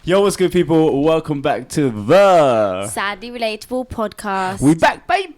Yo, what's good, people? Welcome back to the Sadly Relatable podcast. We back, baby!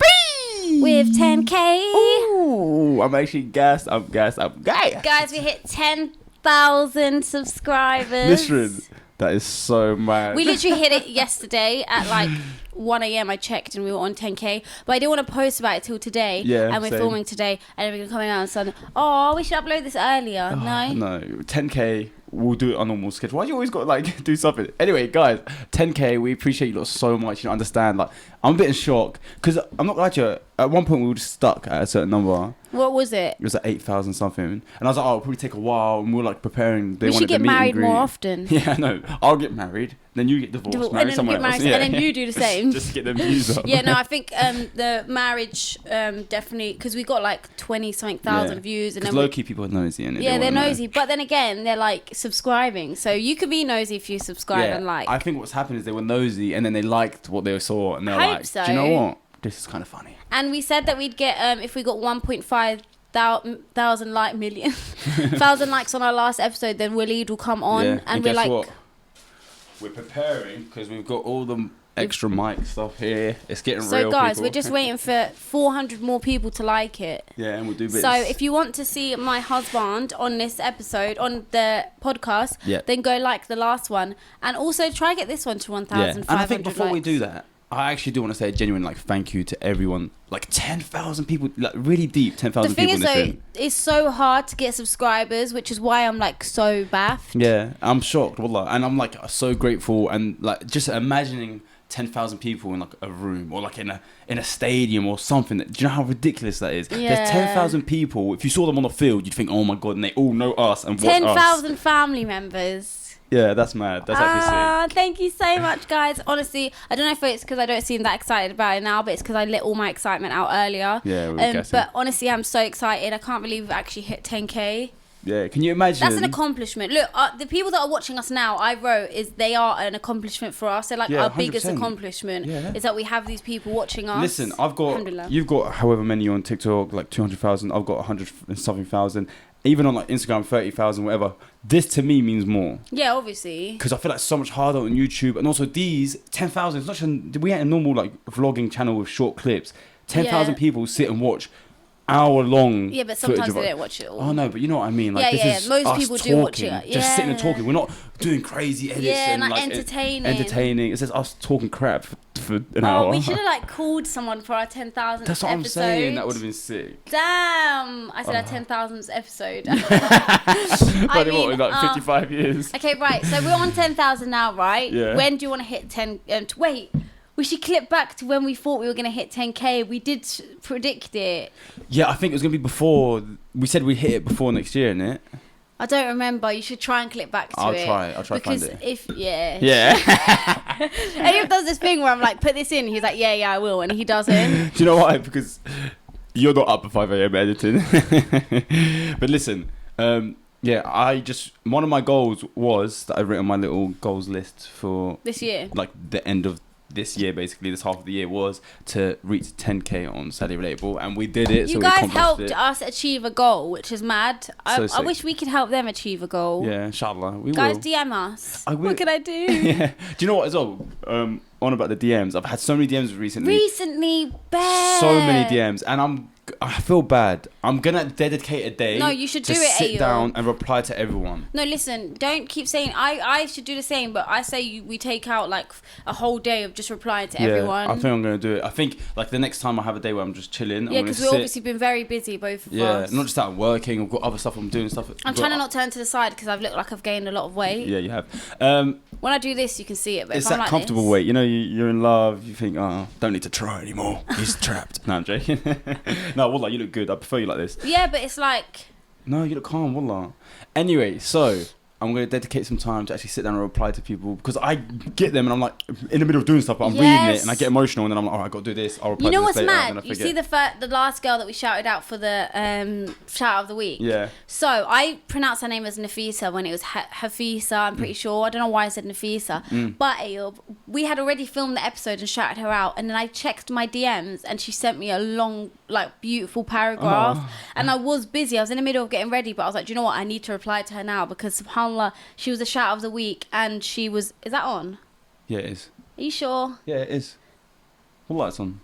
With 10K. Ooh, I'm actually gassed. I'm gassed. Guys, we hit 10,000 subscribers. Listen, that is so mad. We literally hit it yesterday at like 1 a.m. I checked and we were on 10K. But I didn't want to post about it till today. Yeah, and we're same. filming today and we're coming out on Sunday. Oh, we should upload this earlier. No? No, 10K. We'll do it on normal schedule. Why do you always got to like do something? Anyway, guys, 10K. We appreciate you lot so much. You don't understand. Like, I'm a bit in shock because I'm not gonna lie to you. At one point, we were just stuck at a certain number. What was it? It was like 8,000 something, and I was like, "Oh, it'll probably take a while." And we were like preparing. We should get married more often. Yeah, I know. I'll get married, then you get divorced, marry someone else, and then you do the same. Just to get them views up. Yeah, no, I think the marriage definitely, because we got like 20-something thousand views, and then low key people are nosy, and they're nosy. But then again, they're like subscribing, so you could be nosy if you subscribe and like. I think what's happened is they were nosy, and then they liked what they saw, and they're like, so. "Do you know what? This is kind of funny." And we said that we'd get if we got 1.5 thousand likes on our last episode, then Waleed will come on, and we're like, what? We're preparing because we've got all the extra mic stuff here. It's getting real. So guys, people. we're just waiting for 400 more people to like it. Yeah, and we'll do bits. So if you want to see my husband on this episode, on the podcast, then go like the last one, and also try and get this one to 1,500 And I think before likes. we do that, I actually do want to say a genuine like thank you to everyone. Like 10,000 people, like really deep 10,000 people. The thing is though, it's so hard to get subscribers, which is why I'm like so baffed. Yeah, I'm shocked, wallah. And I'm like so grateful, and like just imagining 10,000 people in like a room or like in a stadium or something. Do you know how ridiculous that is? Yeah. There's 10,000 people. If you saw them on the field, you'd think, oh my god, and they all know us and watch us. 10,000 family members. Yeah, that's mad. That's actually sick. Thank you so much, guys. Honestly, I don't know if it's because I don't seem that excited about it now, but it's because I let all my excitement out earlier. Yeah, we were guessing. But honestly, I'm so excited. I can't believe we've actually hit 10K. Yeah, can you imagine? That's an accomplishment. Look, the people that are watching us now, I wrote, they are an accomplishment for us. They're like our 100%. biggest accomplishment is that we have these people watching us. Listen, you've got however many on TikTok, like 200,000. I've got 100 and something thousand. Even on like Instagram, 30,000, whatever. This to me means more. Yeah, obviously. Because I feel like it's so much harder on YouTube, and also these 10,000. It's not just, we ain't a normal like vlogging channel with short clips. 10,000 people sit and watch hour-long. Yeah, but sometimes they don't watch it all. Oh no, but you know what I mean. Like, this is most us people talking, do watch it. Yeah. Just sitting and talking. We're not doing crazy edits and like entertaining. It's just us talking crap for an hour. We should have like called someone for our 10,000th episode. That's what I'm saying. That would have been sick. Damn, I said our 10,000th episode. I mean, what, like 55 years. Okay, right. So we're on 10,000 now, right? Yeah. When do you want to hit 10? Wait. We should clip back to when we thought we were going to hit 10K. We did predict it. Yeah, I think it was going to be before. We said we'd hit it before next year, innit? I don't remember. You should try and clip back to it. I'll try to find it. Because Yeah. Ayub does this thing where I'm like, put this in. He's like, yeah, I will. And he doesn't. Do you know why? Because you're not up at 5 a.m. editing. But listen, one of my goals was that I've written my little goals list for this year. Like the end of this year, basically this half of the year, was to reach 10K on Sadly Relatable, and we did it. You guys helped us achieve a goal, which is mad. I wish we could help them achieve a goal. Yeah, inshallah, we guys, will. DM us. What can I do? Yeah. Do you know what as well? On about the DMs, I've had so many DMs recently. So many DMs, and I feel bad. I'm gonna dedicate a day. No, you should to do it. Sit down and reply to everyone. No, listen. Don't keep saying I should do the same, but I say we take out like a whole day of just replying to everyone. I think I'm gonna do it. I think like the next time I have a day where I'm just chilling. Yeah, because we've obviously been very busy, both of us. Yeah, not just out working. I've got other stuff I'm doing. I'm trying to not turn to the side because I've looked like I've gained a lot of weight. Yeah, you have. When I do this, you can see it. But it's if I'm that like comfortable weight. You know, you're in love. You think, oh, don't need to try anymore. He's trapped. No, I'm joking. No, wallah, you look good. I prefer you like this. Yeah, but it's like... No, you look calm, wallah. Anyway, so I'm going to dedicate some time to actually sit down and reply to people, because I get them and I'm like in the middle of doing stuff, but I'm reading it and I get emotional, and then I'm like, oh, I got to do this. I'll reply to this later. You know what's mad? You see the last girl that we shouted out for the shout out of the week? Yeah. So I pronounced her name as Nafisa when it was Hafisa, I'm pretty sure. I don't know why I said Nafisa. But Ayub, we had already filmed the episode and shouted her out, and then I checked my DMs and she sent me a long like beautiful paragraph. And I was busy. I was in the middle of getting ready, but I was like, do you know what? I need to reply to her now because subhanAllah, she was a shout of the week, and she was. Is that on? Yeah, it is. Are you sure? Yeah, it is. What light's on?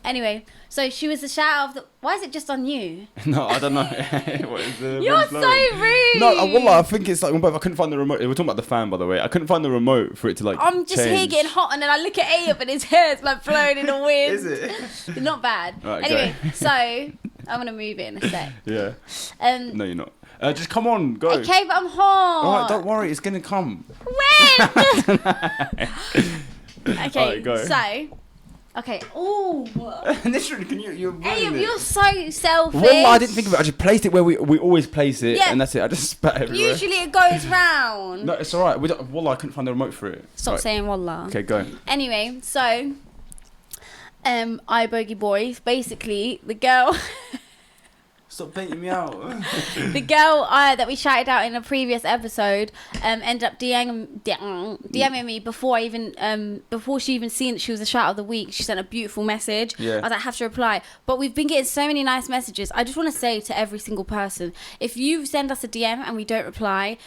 Anyway, so she was the shout of the. Why is it just on you? No, I don't know. What is the You're so rude. No, wallah, I think it's like on both. I couldn't find the remote. We're talking about the fan, by the way. I couldn't find the remote for it to like. I'm just change. here getting hot, and then I look at Ayub and his hair's like blowing in the wind. Is it? Not bad. Right, anyway, go. so I'm gonna move it in a sec. Yeah. No, you're not. Just come on, go. Okay, but I'm hot. All right, don't worry, it's gonna come. When? Okay, Alright, go. so. Okay. Ooh. Literally, can you're ruining Ayub, it. you're so selfish. Wallah, I didn't think of it. I just placed it where we always place it, Yeah. and that's it. I just spat everywhere. Usually it goes round. No, it's alright. Wallah, I couldn't find the remote for it. Stop Right. saying wallah. Okay, go. Anyway, so iBogey Boys, basically the girl Stop baiting me out. the girl that we shouted out in a previous episode ended up DMing me before she even seen that she was a shout of the week. She sent a beautiful message. Yeah. I was like, I have to reply. But we've been getting so many nice messages. I just want to say to every single person, if you send us a DM and we don't reply,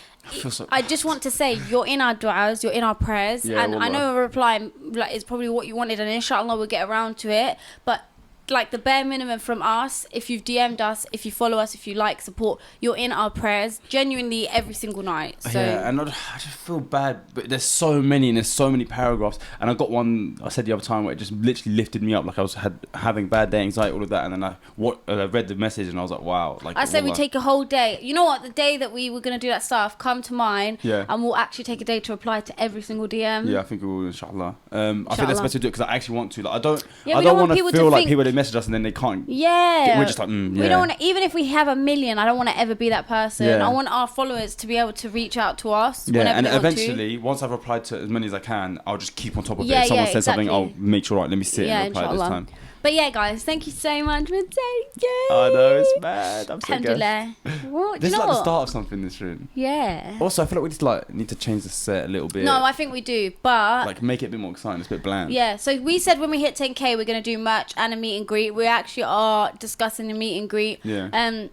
I just want to say you're in our du'as, you're in our prayers, Yeah, and I wallah. know a reply like is probably what you wanted, and inshallah we'll get around to it. But like the bare minimum from us, if you've DM'd us, if you follow us, if you like, support, you're in our prayers genuinely every single night. So yeah, and I just feel bad, but there's so many and there's so many paragraphs, and I got one I said the other time where it just literally lifted me up, like I was having bad day anxiety, all of that, and then I read the message and I was like, wow. Like I said we take a whole day. You know what? The day that we were gonna do that stuff, come to mine, Yeah. and we'll actually take a day to reply to every single DM. Yeah, I think we will, inshallah. I think that's the Inshallah. best to do it because I actually want to. Like, I don't Yeah, we want don't want to people to feel like think- people they message us and then they can't. Yeah. We're just like, We yeah. don't want to, even if we have 1 million, I don't want to ever be that person. Yeah. I want our followers to be able to reach out to us Yeah, whenever and they want to. eventually, once I've replied to as many as I can, I'll just keep on top of Yeah, it. If someone yeah, says something, exactly. I'll make sure, right, let me sit Yeah, and reply this inshallah. time. But yeah, guys, thank you so much for taking. I know, it's mad. I'm so good. Alhamdulillah. What? Do This you is know like what? the start of something, this room. Yeah. Also, I feel like we just like need to change the set a little bit. No, I think we do, but like make it a bit more exciting. It's a bit bland. yeah. So we said when we hit 10K, we're gonna do merch and a meet and greet. We actually are discussing a meet and greet. Yeah.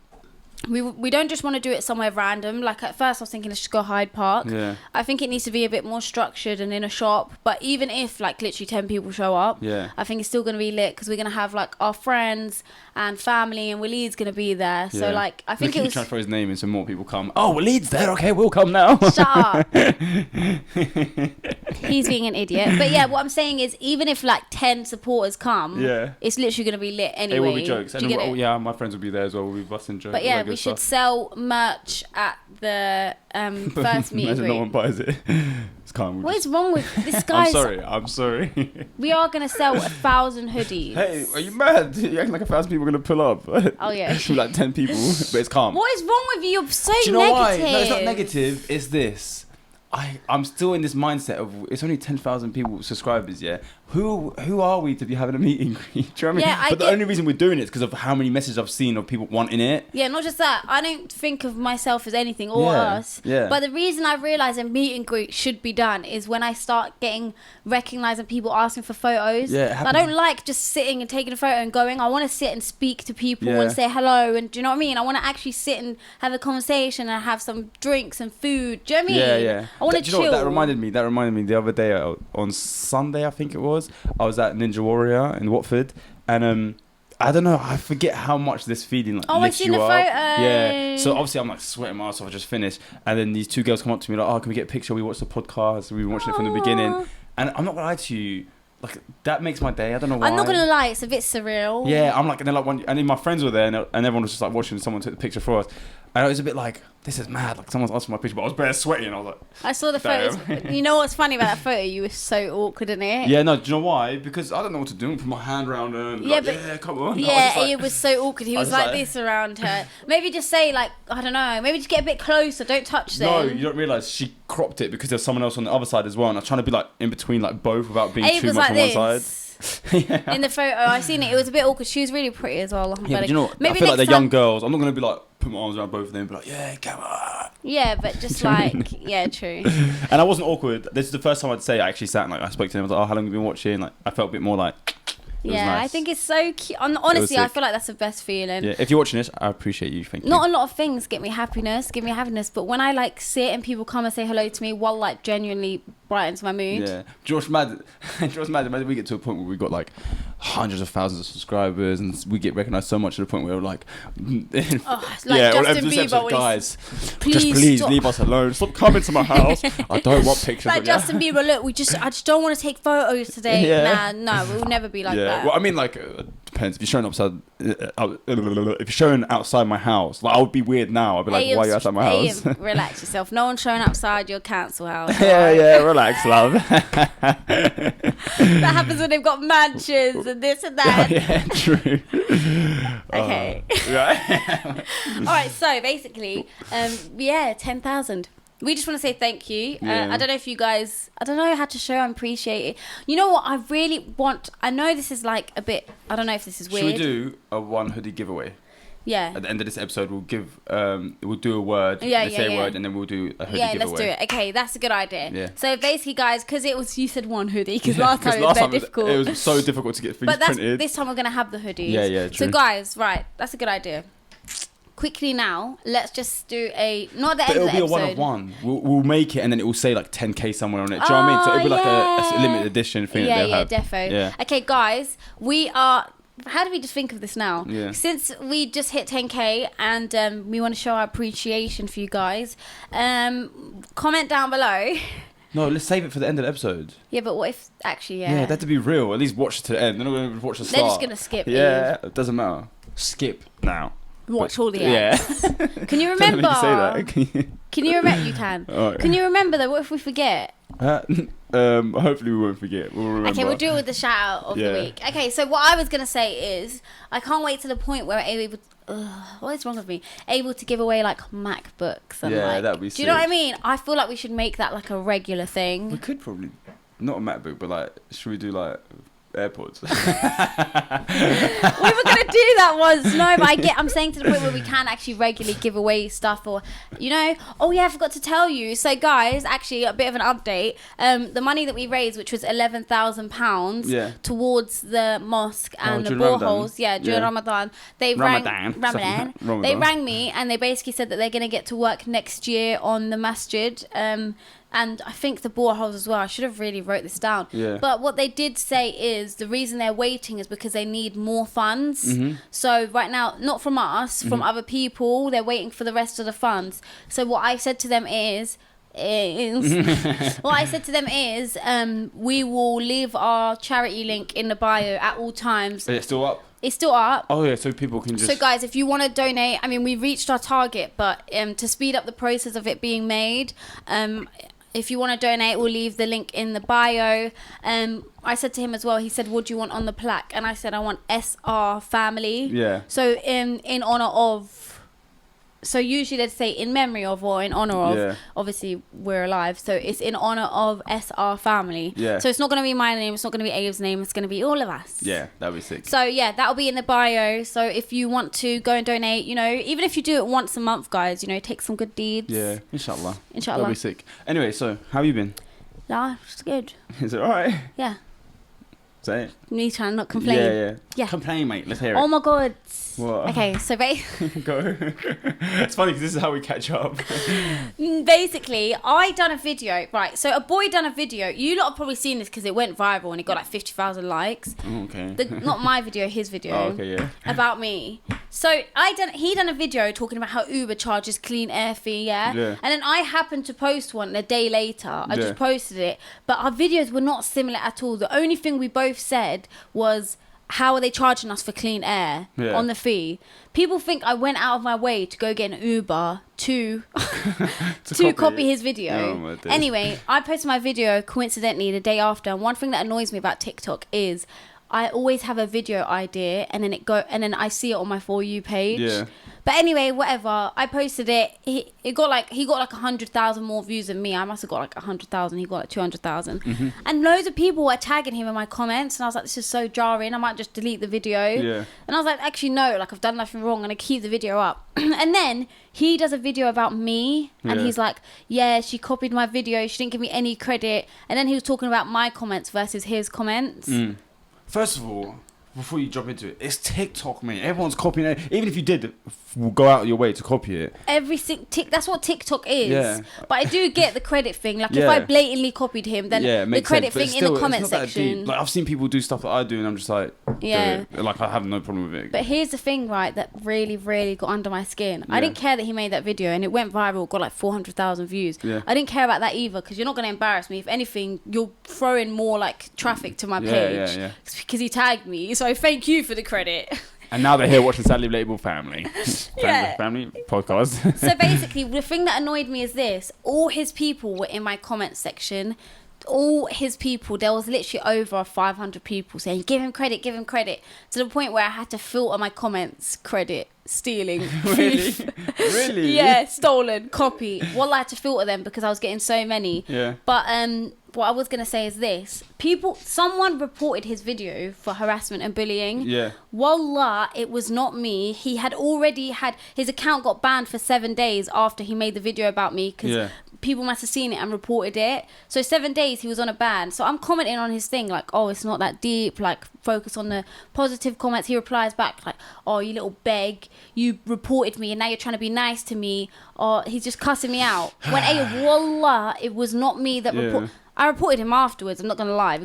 We don't just want to do it somewhere random. Like at first I was thinking let's just go Hyde Park. Yeah. I think it needs to be a bit more structured and in a shop. But even if like literally 10 people show up, Yeah. I think it's still going to be lit because we're going to have like our friends and family, and Waleed's going to be there. So Yeah. like I think Look, it you was... trying to throw his name in so more people come. Oh, well, Leeds there. Okay, we'll come now. Shut up. He's being an idiot. But yeah, what I'm saying is even if like 10 supporters come, Yeah. it's literally going to be lit anyway. It will be jokes. Do And you get oh, it? yeah, my friends will be there as well. We'll be busting jokes. But all yeah, that good we should stuff. sell merch at the first meet and Imagine no one greet. buys it. It's calm. What is wrong with this guy? I'm sorry. We are going to sell 1,000 hoodies. Hey, are you mad? You're acting like 1,000 people are going to pull up. Oh, yeah. It's like 10 people, but it's calm. What is wrong with you? You're so Do you know negative. why? No, it's not negative. It's this. I'm still in this mindset of it's only 10,000 people subscribers. Yeah, who are we to be having a meet and greet? Do you know what I mean? Yeah, I but the get- only reason we're doing it is because of how many messages I've seen of people wanting it. Yeah, not just that. I don't think of myself as anything or Yeah, us. yeah. But the reason I realise a meet and greet should be done is when I start getting recognised and people asking for photos. Yeah, it I happens. don't like just sitting and taking a photo and going. I want to sit and speak to people Yeah. and say hello. And do you know what I mean? I want to actually sit and have a conversation and have some drinks and food. Do you know what I mean? Yeah, yeah. I want to Do you know chill. what that reminded me the other day on Sunday, I think it was. I was at Ninja Warrior in Watford, and I don't know, I forget how much this feeling like Oh, I've lifts seen you the up. photo. Yeah. So obviously I'm like sweating my ass off. I just finished, and then these two girls come up to me like, "Oh, can we get a picture? We watched the podcast. We've been watching it from the beginning." Aw. And I'm not gonna lie to you, like that makes my day. I don't know why. I'm not going to lie. It's a bit surreal. Yeah, I'm like, and then like and then my friends were there, and everyone was just like watching someone take the picture for us, and it was a bit like, this is mad. Like someone's asking my picture, but I was bare sweaty, and I was like, I saw the Damn. photos. You know what's funny about that photo? You were so awkward in it. yeah, no, do you know why? Because I don't know what to do. Put my hand around her, and Yeah, like, but- yeah, come on. Yeah, I was it was so awkward. He I was was like like- this around her. Maybe just say like, I don't know. Maybe just get a bit closer. Don't touch them. no, you don't realise she cropped it because there's someone else on the other side as well, and I was trying to be like in between like both without being Abe too was much like on one this. side. Yeah. In the photo, I seen it. It was a bit awkward. She was really pretty as well. Yeah, but you know what? I feel like they're young girls. I'm not gonna be like put my arms around both of them and be like, yeah, come on. Yeah, but just like, yeah, true. And I wasn't awkward. This is the first time I'd say I actually sat and like I spoke to them. I was like, oh, how long have you been watching? Like I felt a bit more like, It was Yeah, nice. I think it's so cute. Honestly, I sick. feel like that's the best feeling. Yeah, if you're watching this, I appreciate you. Thank you. Not a lot of things give me happiness, but when I like sit and people come and say hello to me, while like genuinely brightens my mood. Yeah, Josh mad. Imagine we get to a point where we got like hundreds of thousands of subscribers, and we get recognised so much to the point where we're like, It's like yeah, Justin this Bieber episode, when he's- guys, Please just please stop. leave us alone. Stop coming to my house. I don't want pictures Like of you. Justin Bieber, look, I just don't want to take photos today. Yeah. Nah, no, we'll never be like Yeah, that. well, I mean, like, depends. If you're showing if you're showing outside my house, like, I would be weird now. I'd be like, why are you outside my house? Relax yourself. No one's showing outside your council house. Yeah, relax, love. That happens when they've got mansions and this and that. Yeah, true. Okay. Right. All right, so basically, 10,000. We just want to say thank you. Yeah. I don't know if you guys, I don't know how to show I appreciate it. You know what? I really want, I know this is like a bit, I don't know if this is weird. Should we do a one hoodie giveaway? Yeah. At the end of this episode, we'll give, we'll do a word, Yeah, let's say yeah. a word, and then we'll do a hoodie Yeah, giveaway. let's do it. Okay, that's a good idea. Yeah. So basically, guys, because it was, you said one hoodie, because Yeah, last time it was very difficult. It was so difficult to get things But printed. this time we're going to have the hoodies. Yeah, true. So guys, right, that's a good idea. Quickly now, let's just do not at the But end it'll of be the a one episode. of one. We'll make it, and then it will say like 10k somewhere on it. Do you know what I mean? So it'll be like a limited edition thing that they'll have. Defo. Yeah. Okay, guys, we are. How do we just think of this now? Yeah. Since we just hit 10k and we want to show our appreciation for you guys, comment down below. No, let's save it for the end of the episode. Yeah, but what if actually Yeah, that to be real. At least watch it to the end. They're not going to watch the start. they're just gonna skip. Yeah, it doesn't matter. Skip now. Watch all the Yeah. ends. Can you Don't know remember? if you say that. Can you? Can you remember? You can. Alright. Can you remember though? What if we forget? Hopefully we won't forget. We'll remember. Okay, we'll do it with the shout out of the Yeah. week. Okay, so what I was gonna say is I can't wait to the point where we're able. What is wrong with me? Able to give away like MacBooks and Yeah, like. that'd be Do you know what I sick. mean? I feel like we should make that like a regular We thing. could probably not a MacBook, but like, should we do like AirPods? We were gonna do that once, no, but I'm saying to the point where we can actually regularly give away stuff, or oh yeah, I forgot to tell you. So guys, actually a bit of an update. The money that we raised, which was £11,000, Yeah. towards the mosque and the during Ramadan. boreholes, during Yeah. Ramadan, they Ramadan. Ramadan. Ramadan. They rang me and they basically said that they're gonna get to work next year on the masjid. And I think the boreholes as well. I should have really wrote this down. Yeah. But what they did say is the reason they're waiting is because they need more funds. Mm-hmm. So right now, not from us, from other people, they're waiting for the rest of the funds. So what I said to them is we will leave our charity link in the bio at all times. Is it still up? It's still up. Oh yeah, so people can just. So guys, if you want to donate, I mean, we reached our target, but to speed up the process of it being made, if you want to donate, we'll leave the link in the bio. I said to him as well, he said, what do you want on the plaque? And I said, I want SR family. Yeah. So in honor of, so usually they'd say in memory of or in honor of. Yeah. Obviously, we're alive. So it's in honor of SR family. Yeah. So it's not going to be my name. It's not going to be Abe's name. It's going to be all of us. Yeah, that'd be sick. So yeah, that'll be in the bio. So if you want to go and donate, even if you do it once a month, guys, take some good deeds. Yeah, inshallah. Inshallah. That'd be sick. Anyway, so how have you been? Life's good. Is it alright? Yeah. Say it. Me trying to not complain. Yeah. Complain, mate. Let's hear it. Oh my god. What? Okay, so Go. It's funny because this is how we catch up. basically, I done a video. Right, so a boy done a video. You lot have probably seen this because it went viral and it got like 50,000 likes. Oh, okay. Not my video, his video. Oh, okay, yeah. About me. So he done a video talking about how Uber charges clean air fee, yeah? Yeah. And then I happened to post one a day later. I Yeah. just posted it. But our videos were not similar at all. The only thing we both said was, how are they charging us for clean air on the fee? People think I went out of my way to go get an Uber to copy his video. Oh, my days. Anyway, I posted my video coincidentally the day after. And one thing that annoys me about TikTok is I always have a video idea and then I see it on my For You page. Yeah. But anyway, whatever. I posted it. He got like 100,000 more views than me. I must have got like 100,000. He got like 200,000. Mm-hmm. And loads of people were tagging him in my comments. And I was like, this is so jarring. I might just delete the video. Yeah. And I was like, actually, no. Like, I've done nothing wrong. I'm going to keep the video up. And then he does a video about me. And Yeah. he's like, yeah, she copied my video. She didn't give me any credit. And then he was talking about my comments versus his comments. First of all, before you jump into it, it's TikTok, mate. Everyone's copying it. Even if you did go out of your way to copy it. That's what TikTok is. Yeah. But I do get the credit thing. Like, if Yeah. I blatantly copied him, then Yeah, it the makes credit sense. But thing in the comment it's not that section. deep. Like, I've seen people do stuff that I do, and I'm just like, Yeah. do it. Like, I have no problem with it. But here's the thing, right, that really, really got under my skin. I Yeah. didn't care that he made that video and it went viral, got like 400,000 views. Yeah. I didn't care about that either, because you're not going to embarrass me. If anything, you're throwing more like traffic to my page. Yeah. It's because he tagged me. So thank you for the credit. And now they're here watching Sadly Relatable Family. Yeah. Family podcast. So basically, the thing that annoyed me is this. All his people were in my comment section. All his people, there was literally over 500 people saying, give him credit, to the point where I had to filter my comments. Credit, stealing, Really? thief. Really? Yeah, stolen, copy. Well, I had to filter them because I was getting so many. Yeah. But what I was going to say is this. Someone reported his video for harassment and bullying. Yeah. Wallah, it was not me. He had already had, his account got banned for 7 days after he made the video about me, because people must have seen it and reported it. So 7 days he was on a ban. So I'm commenting on his thing like, oh, it's not that deep, like focus on the positive comments. He replies back like, oh, you little beg, you reported me and now you're trying to be nice to me. Or he's just cussing me out. When wallah, it was not me that reported. I reported him afterwards, I'm not going to lie.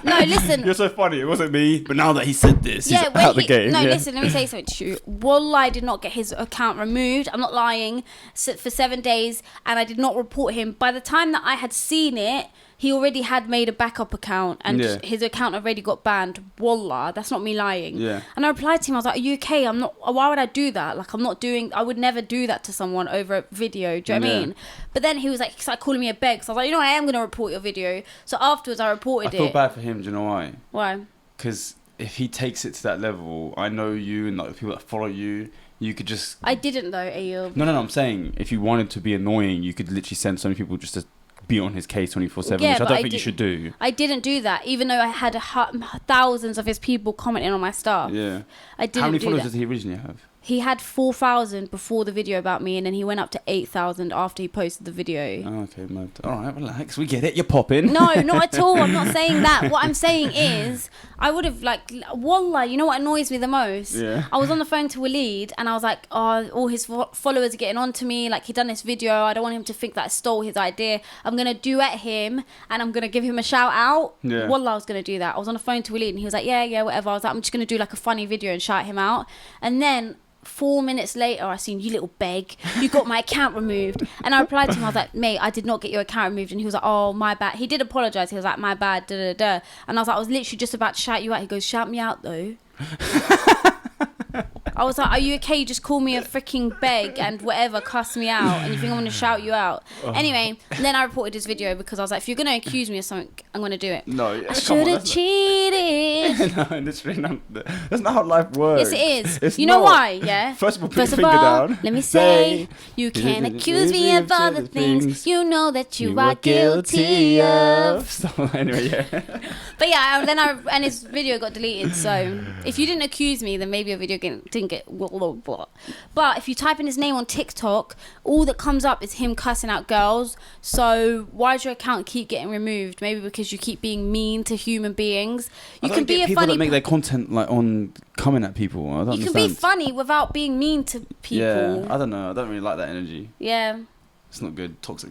No, listen. You're so funny. It wasn't me. But now that he said this, he's out the game. No, listen, let me say something to you. Wallah, I did not get his account removed. I'm not lying. For 7 days. And I did not report him. By the time that I had seen it, he already had made a backup account. And his account already got banned. Wallah, that's not me lying. Yeah. And I replied to him, I was like, are you okay? Why would I do that? Like, I would never do that to someone over a video. Do you know what I mean? But then he started calling me a beg. So I was like, you know what, I am going to report your video. So afterwards I reported it. I feel bad for him. Do you know why? Why? Because if he takes it to that level, I know you and like people that follow you, you could just... I didn't though, Ayub. No, I'm saying if you wanted to be annoying, you could literally send so many people just to be on his case 24/7, which I don't think you should do. I didn't do that, even though I had thousands of his people commenting on my stuff. Yeah. I didn't. How many followers did he originally have? He had 4,000 before the video about me, and then he went up to 8,000 after he posted the video. Oh, okay, mad. All right, relax. We get it. You're popping. No, not at all. I'm not saying that. What I'm saying is, I would have wallah, you know what annoys me the most? Yeah. I was on the phone to Waleed, and I was like, oh, all his followers are getting on to me. Like, he done this video. I don't want him to think that I stole his idea. I'm going to duet him, and I'm going to give him a shout out. Yeah. Wallah, I was going to do that. I was on the phone to Waleed, and he was like, yeah, whatever. I was like, I'm just going to do like a funny video and shout him out. And then 4 minutes later, I seen, you little beg, you got my account removed. And I replied to him, I was like, mate, I did not get your account removed. And he was like, oh, my bad. He did apologise. He was like, my bad, da. And I was like, I was literally just about to shout you out. He goes, shout me out though. I was like, are you okay? Just call me a freaking beg and whatever, cuss me out, and you think I'm going to shout you out. Anyway, then I reported this video because I was like, if you're going to accuse me of something, I'm going to do it. No, I should have cheated. No, literally not. That's not how life works. Yes, it is. It's you know not. why, yeah? First of all, put your First of finger all, down. let me say, you can't accuse me of other things you know that you are guilty of. So, anyway, yeah. But yeah, and his video got deleted. So if you didn't accuse me, then maybe your video didn't get blah, blah, blah. But if you type in his name on TikTok, all that comes up is him cussing out girls. So why does your account keep getting removed? Maybe because you keep being mean to human beings. You can be a people funny that make their content like on coming at people. I don't understand. You can be funny without being mean to people. Yeah, I don't know. I don't really like that energy. Yeah. It's not good. Toxic.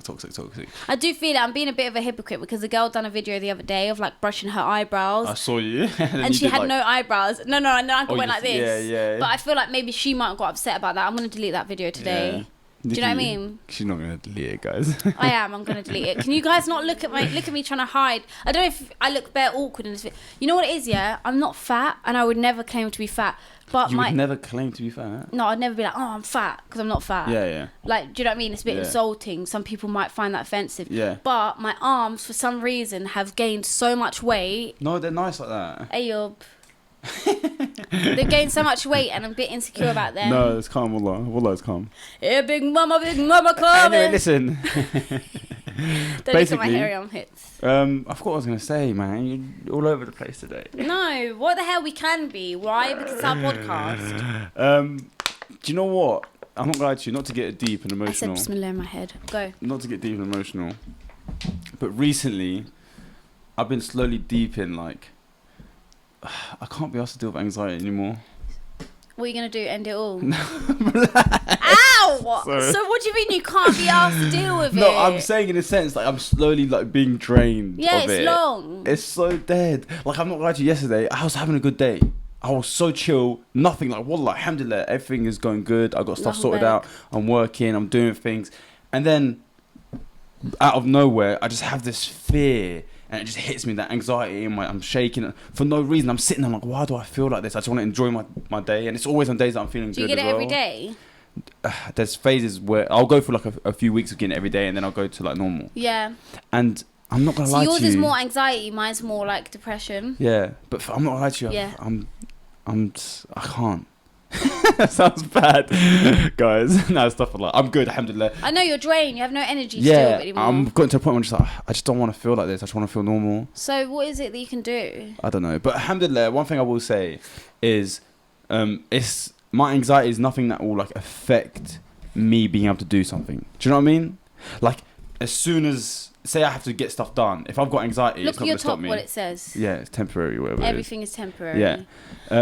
I do feel it. I'm being a bit of a hypocrite because the girl done a video the other day of like brushing her eyebrows. I saw you. and she had no eyebrows. No, I went like this. Yeah. But I feel like maybe she might have got upset about that. I'm going to delete that video today. Yeah. Do you know what I mean? She's not going to delete it, guys. I am. I'm going to delete it. Can you guys not look at me trying to hide? I don't know if I look bare awkward in this video. You know what it is, yeah? I'm not fat, and I would never claim to be fat. But you would never claim to be fat? No, I'd never be like, oh, I'm fat, because I'm not fat. Yeah. Like, do you know what I mean? It's a bit insulting. Some people might find that offensive. Yeah. But my arms, for some reason, have gained so much weight. No, they're nice like that. Ayub. They've gained so much weight and I'm a bit insecure about them. No, it's calm, Wallah. Wallah, it's calm. Yeah, big mama coming. Anyway, listen. Don't look at my hairy armpits. I forgot what I was going to say, man. You're all over the place today. No, what the hell we can be? Why? Because it's our podcast. Do you know what? I'm not going to lie to you, not to get deep and emotional. I said Bismillah in my head. Go. Not to get deep and emotional. But recently, I've been slowly deep in, like, I can't be asked to deal with anxiety anymore. What are you gonna do? End it all? Ow! Ow! Sorry. So what do you mean you can't be asked to deal with it? No, I'm saying in a sense, like, I'm slowly, like, being drained Yeah, of it's it. long. It's so dead. Like, I'm not lying to you, yesterday, I was having a good day. I was so chill, nothing, like, wallah, alhamdulillah, everything is going good. I got stuff sorted out, I'm working, I'm doing things. And then, out of nowhere, I just have this fear. And it just hits me, that anxiety, and I'm shaking for no reason. I'm sitting there, like, why do I feel like this? I just want to enjoy my day. And it's always on days that I'm feeling Do you good get as it well. every day? There's phases where I'll go for like a few weeks of getting it every day, and then I'll go to like normal. Yeah. And I'm not gonna So lie to you. yours is more anxiety, mine's more like depression. Yeah, but I'm not gonna lie to you. Yeah. I can't. That sounds bad, guys. No, stuff like I'm good, alhamdulillah. I know you're drained. You have no energy to deal Yeah, with it anymore. I'm getting to a point where I'm just like, I just don't want to feel like this. I just want to feel normal. So what is it that you can do? I don't know, but alhamdulillah, one thing I will say is, it's my anxiety is nothing that will like affect me being able to do something. Do you know what I mean? Like, as soon as say I have to get stuff done, if I've got anxiety, Look it's at not your gonna stop top. me. What it says. Yeah, it's temporary, whatever. Everything is temporary. Yeah.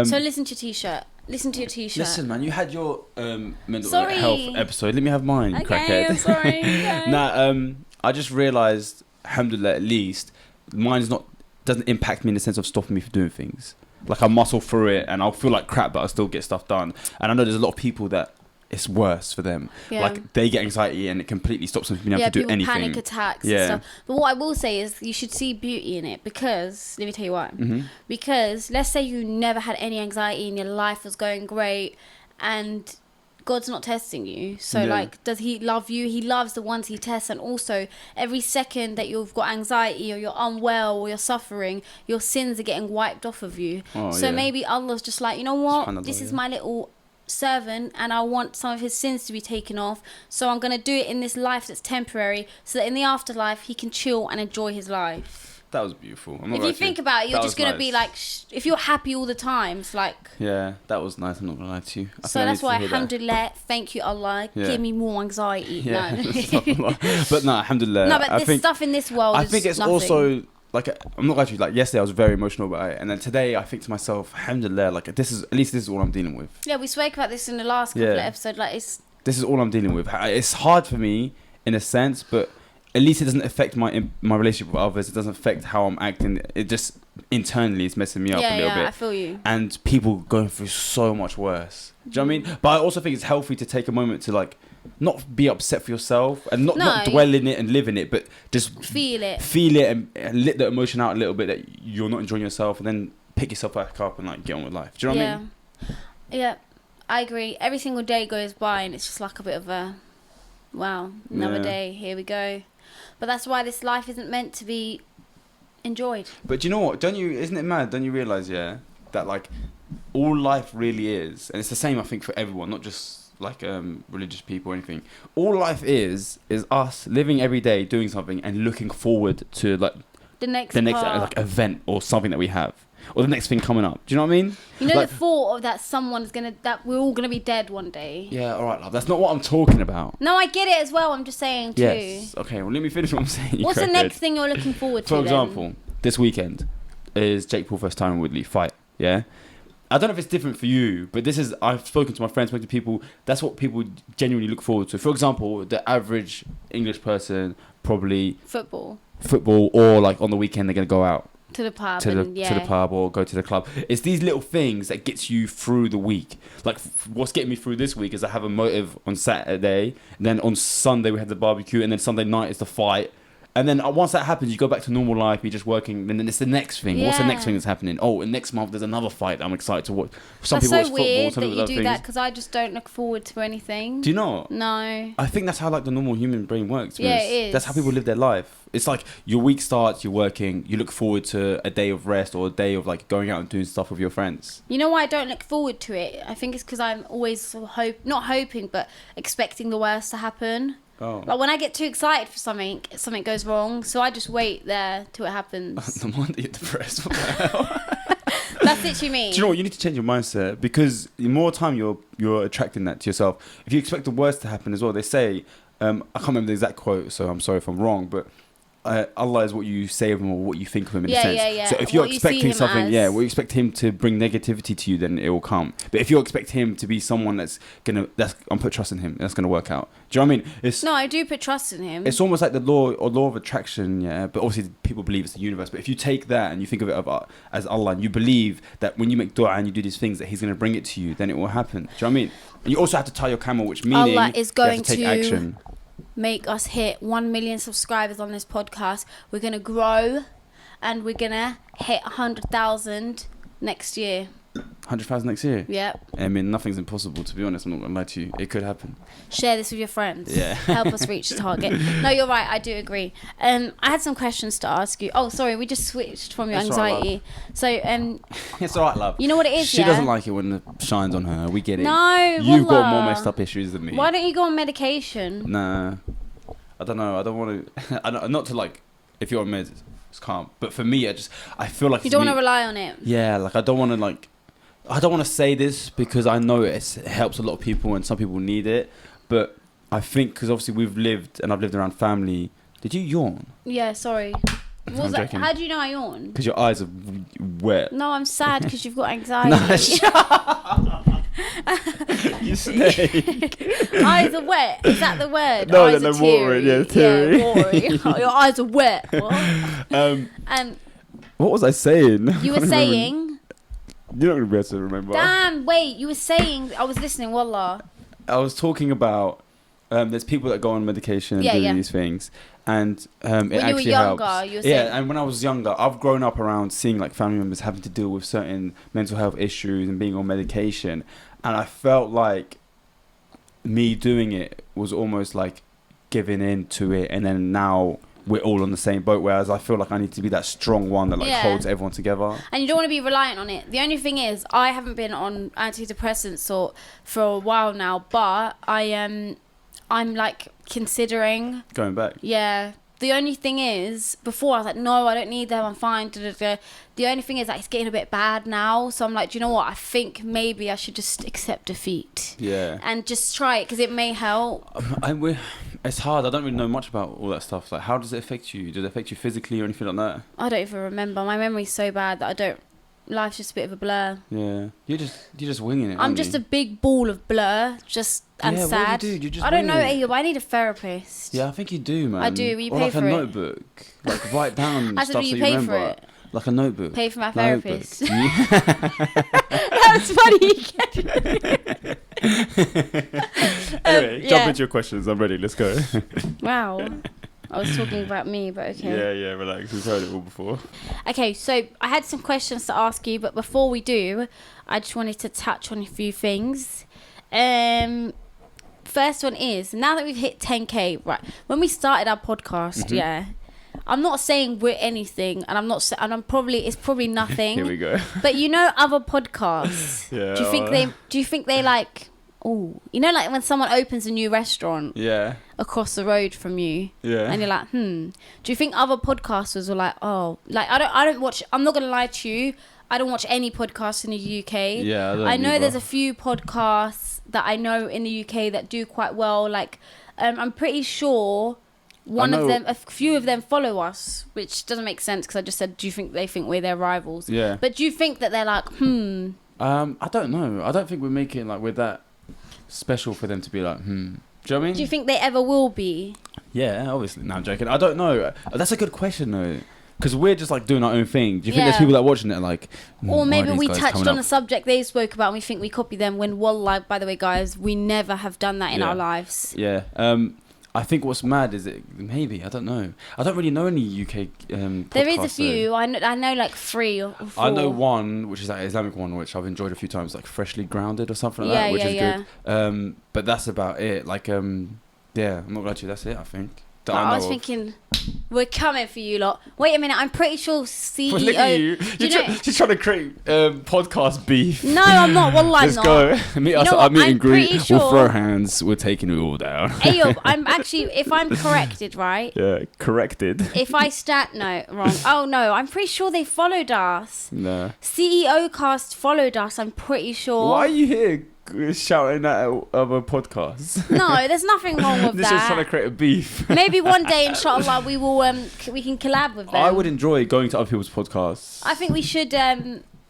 So listen to your t-shirt. Listen to your t-shirt. Listen, man, you had your mental Sorry. health episode. Let me have mine, Okay, crackhead. I'm sorry. Okay. Nah, I just realised, alhamdulillah, at least mine's not doesn't impact me in the sense of stopping me from doing things. Like, I muscle through it, and I'll feel like crap, but I still get stuff done. And I know there's a lot of people that it's worse for them. Yeah. Like, they get anxiety, and it completely stops them from being able to do people anything. panic attacks Yeah. and stuff. But what I will say is you should see beauty in it, because let me tell you why. Mm-hmm. Because let's say you never had any anxiety and your life was going great, and God's not testing you. So Yeah. like, does he love you? He loves the ones he tests. And also, every second that you've got anxiety or you're unwell or you're suffering, your sins are getting wiped off of you. Oh, So yeah. maybe Allah's just like, you know what? SubhanAllah, This is yeah. my little servant, and I want some of his sins to be taken off. So I'm going to do it in this life that's temporary, so that in the afterlife he can chill and enjoy his life. That was beautiful. I'm not If gonna you lie to think about it, you're That just was going to be nice. like, if you're happy all the time, it's like... Yeah, that was nice. I'm not gonna lie to you. I So think I that's need to why, hear that. alhamdulillah, thank you Allah, Yeah. give me more anxiety. Yeah, No. but no, alhamdulillah. No, but I this think, stuff in this world I is think it's nothing. also like, I'm not going to like, yesterday I was very emotional about it, and then today I think to myself, alhamdulillah, like, this is all I'm dealing with. Yeah, we spoke about this in the last couple Yeah. of episodes. Like, it's... This is all I'm dealing with. It's hard for me in a sense, but at least it doesn't affect my relationship with others. It doesn't affect how I'm acting. It just internally is messing me up a little I bit. feel you. And people going through so much worse. Do you know what I mean? But I also think it's healthy to take a moment to like not be upset for yourself and not No. dwell in it and live in it, but just Feel it. and let the emotion out a little bit that you're not enjoying yourself, and then pick yourself back up and like get on with life. Do you know what I mean? Yeah, I agree. Every single day goes by and it's just like a bit of a, wow, another Yeah. day, here we go. But that's why this life isn't meant to be enjoyed. But do you know what? Isn't it mad? Don't you realise, yeah, that like all life really is, and it's the same I think for everyone, not just like religious people or anything. All life is us living every day, doing something, and looking forward to like The next like part. event or something that we have, or the next thing coming up. Do you know what I mean? You know, like, the thought of that we're all gonna be dead one day. yeah, all right, love. That's not what I'm talking about. No, I get it as well. I'm just saying too. Yes. Okay. Well, let me finish what I'm saying. you What's the crackhead. next thing you're looking forward to? For then? example, this weekend is Jake Paul versus Tyron Woodley fight. Yeah. I don't know if it's different for you, but this is, I've spoken to my friends, spoken to people, that's what people genuinely look forward to. For example, the average English person, probably Football. football, or like on the weekend they're going to go out To the pub. to and, the pub or go to the club. It's these little things that gets you through the week. Like, what's getting me through this week is I have a motive on Saturday, and then on Sunday we have the barbecue, and then Sunday night is the fight. And then once that happens, you go back to normal life. You're just working, and then it's the next thing. What's the next Yeah. thing that's happening? Oh, and next month there's another fight that I'm excited to watch. Some That's people so watch football, weird some that people you other do things. that, because I just don't look forward to anything. Do you not? No. I think that's how like the normal human brain works. Yeah, because it is. That's how people live their life. It's like your week starts, you're working, you look forward to a day of rest or a day of like going out and doing stuff with your friends. You know why I don't look forward to it? I think it's because I'm always not hoping, but expecting the worst to happen. Oh. Like when I get too excited for something goes wrong. So I just wait there till it happens. No wonder you're depressed. What the hell? That's it you mean. Do you know what? You need to change your mindset, because the more time you're attracting that to yourself. If you expect the worst to happen as well, they say, I can't remember the exact quote, so I'm sorry if I'm wrong, but Allah is what you say of him or what you think of him in Yeah, a sense. yeah, yeah. So if you're What you see expecting him something, as. we expect him to bring negativity to you, then it will come. But if you expect him to be someone I'm put trust in him, that's gonna work out. Do you know what I mean? No, I do put trust in him. It's almost like the law of attraction, yeah. But obviously, people believe it's the universe. But if you take that and you think of it as Allah, and you believe that when you make dua and you do these things, that He's going to bring it to you, then it will happen. Do you know what I mean? And you also have to tie your camel, which meaning Allah is you have going to take to action. make us hit 1 million subscribers on this podcast. We're gonna grow, and we're gonna hit 100,000 next year. 100,000 next year. Yep. I mean, nothing's impossible. To be honest, I'm not gonna lie to you. It could happen. Share this with your friends. Yeah. Help us reach the target. No, you're right. I do agree. I had some questions to ask you. Oh, sorry. We just switched from your That's all right, anxiety. So, It's all right, love. you know what it is, She yeah? doesn't like it when it shines on her. We get it. No, You've got wallah. more messed up issues than me. Why don't you go on medication? Nah. I don't know. I don't want to. Not to like. If you're on meds, it's calm. But for me, I feel like You don't want to rely on it. Yeah, like I don't want to say this because I know it helps a lot of people and some people need it. But I think because obviously I've lived around family. Did you yawn? Yeah, sorry. What was that? joking. How do you know I yawn? Because your eyes are wet. No, I'm sad because you've got anxiety. Nah, shut up. You snake. Eyes are wet. Is that the word? No, eyes no, are watering, teary. yeah, teary. Yeah, watering. Oh, your eyes are wet. What? What was I saying? You were saying. You're not gonna be able to remember. Damn! Wait, you were saying. I was listening. Wallah. I was talking about there's people that go on medication and Yeah, do yeah. these things, and it When you were actually younger, helps. you were saying. Yeah, and when I was younger, I've grown up around seeing like family members having to deal with certain mental health issues and being on medication, and I felt like me doing it was almost like giving in to it, and then now we're all on the same boat, whereas I feel like I need to be that strong one that like Yeah. holds everyone together. And you don't want to be reliant on it. The only thing is, I haven't been on antidepressants for a while now, but I'm like considering. Going back. Yeah. The only thing is, before I was like, no, I don't need them. I'm fine. Da, da, da. The only thing is that it's getting a bit bad now. So I'm like, do you know what? I think maybe I should just accept defeat. Yeah. And just try it because it may help. It's hard. I don't really know much about all that stuff. Like, how does it affect you? Does it affect you physically or anything like that? I don't even remember. My memory's so bad that I don't. Life's just a bit of a blur. Yeah. You're just winging it. I'm just a big ball of blur, and Yeah, what sad. do you do? You just I don't know, wing it. Ayub. I need a therapist. Yeah, I think you do, man. I do. Will you or pay like for a it? notebook. Like write down I stuff said, will so you you pay remember. for it? Like a notebook. Pay for my Notebook. therapist. That's funny. Anyway, jump yeah. into your questions. I'm ready. Let's go. Wow. I was talking about me, but okay. Yeah, relax. We've heard it all before. Okay, so I had some questions to ask you, but before we do, I just wanted to touch on a few things. First one is, now that we've hit 10K, right, when we started our podcast, yeah, I'm not saying we're anything, and it's probably nothing. Here we go. But you know other podcasts. Yeah. Do you think they like, oh, you know, like when someone opens a new restaurant Yeah. across the road from you, Yeah. and you're like, do you think other podcasters were like, oh, like I don't watch, I'm not gonna lie to you, I don't watch any podcasts in the UK. Yeah, I know either. there's a few podcasts that I know in the UK that do quite well. Like, I'm pretty sure a few of them follow us, which doesn't make sense because I just said, do you think they think we're their rivals? Yeah. But do you think that they're like, I don't know. I don't think we're making like we're that special for them to be like, Do you know what I mean? Do you think they ever will be? Yeah, obviously. No, I'm joking. I don't know. That's a good question though. Because we're just like doing our own thing. Do you think Yeah. there's people that are watching it like... Or why maybe are these we guys touched coming on up? a subject they spoke about and we think we copy them when wallah, by the way, guys, we never have done that in Yeah. our lives. Yeah. I think what's mad is maybe, I don't know. I don't really know any UK podcasts. There is a though. few. I know like 3 or 4. I know one, which is that Islamic one, which I've enjoyed a few times, like Freshly Grounded or something like that, which is good. But that's about it. Like, yeah, I'm not glad you. That's it, I think. That I know was of. thinking, we're coming for you lot. Wait a minute, I'm pretty sure CEO... Look at you. Do you know- She's trying to create podcast beef. No, I'm not. Wallah, I'm Let's not. go. Meet us know at what? our meet I'm and greet. pretty We'll sure- throw hands. We're taking it all down. Ayub, I'm actually, if I'm corrected, right? Yeah, corrected. If I no, wrong. Oh no, I'm pretty sure they followed us. Nah. CEO Cast followed us, I'm pretty sure. Why are you here shouting at other podcasts. No, there's nothing wrong with This is trying to that. create a beef. Maybe one day, inshallah, we will we can collab with them. I would enjoy going to other people's podcasts. I think we should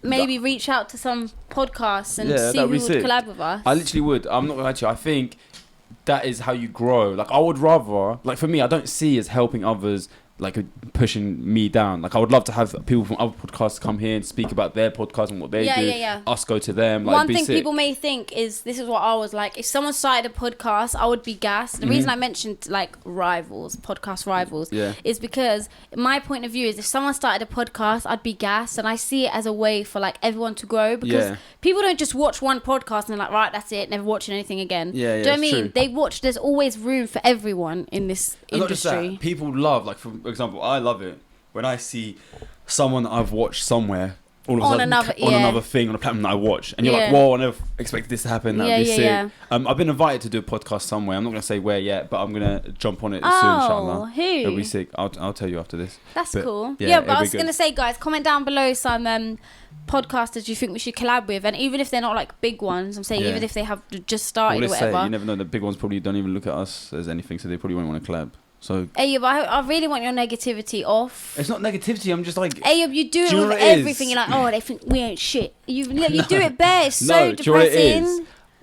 maybe reach out to some podcasts and see who that'd be would sick. collab with us. I literally would. I'm not gonna lie to you. I think that is how you grow. Like, I would rather, like, for me, I don't see as helping others, like, pushing me down. Like, I would love to have people from other podcasts come here and speak about their podcast and what they do. Yeah. Us go to them. Like, One be thing sick. people may think is, this is what I was like, if someone started a podcast, I would be gassed. The reason I mentioned like podcast rivals, is because my point of view is if someone started a podcast, I'd be gassed, and I see it as a way for like everyone to grow, because people don't just watch one podcast and they're like, right, that's it, never watching anything again. Do you know what I mean? True. They watch. There's always room for everyone in this And not just industry. that, people love, like, for example, I love it when I see someone that I've watched somewhere all of a On sudden another- on yeah. another thing, on a platform that I watch, and you're like, Yeah. whoa, I never expected this to happen. That'd be sick. Yeah. I've been invited to do a podcast somewhere. I'm not gonna say where yet, but I'm gonna jump on it soon, Oh, inshallah. who? It'll be sick. I'll tell you after this. That's But, cool. yeah, Yeah, but it'll I be was good. going to say, guys, comment down below some podcasters you think we should collab with. And even if they're not like big ones, I'm saying Yeah. even if they have just What started they or say, whatever. you never know. The big ones probably don't even look at us as anything, so they probably won't want to collab. So Ayub, I really want your negativity off. it's not negativity. I'm just like, Ayub, you do it Do you know with what it everything. is? You're like, oh, they think we ain't shit. You do it bare. It's so no, do you know what it depressing. is?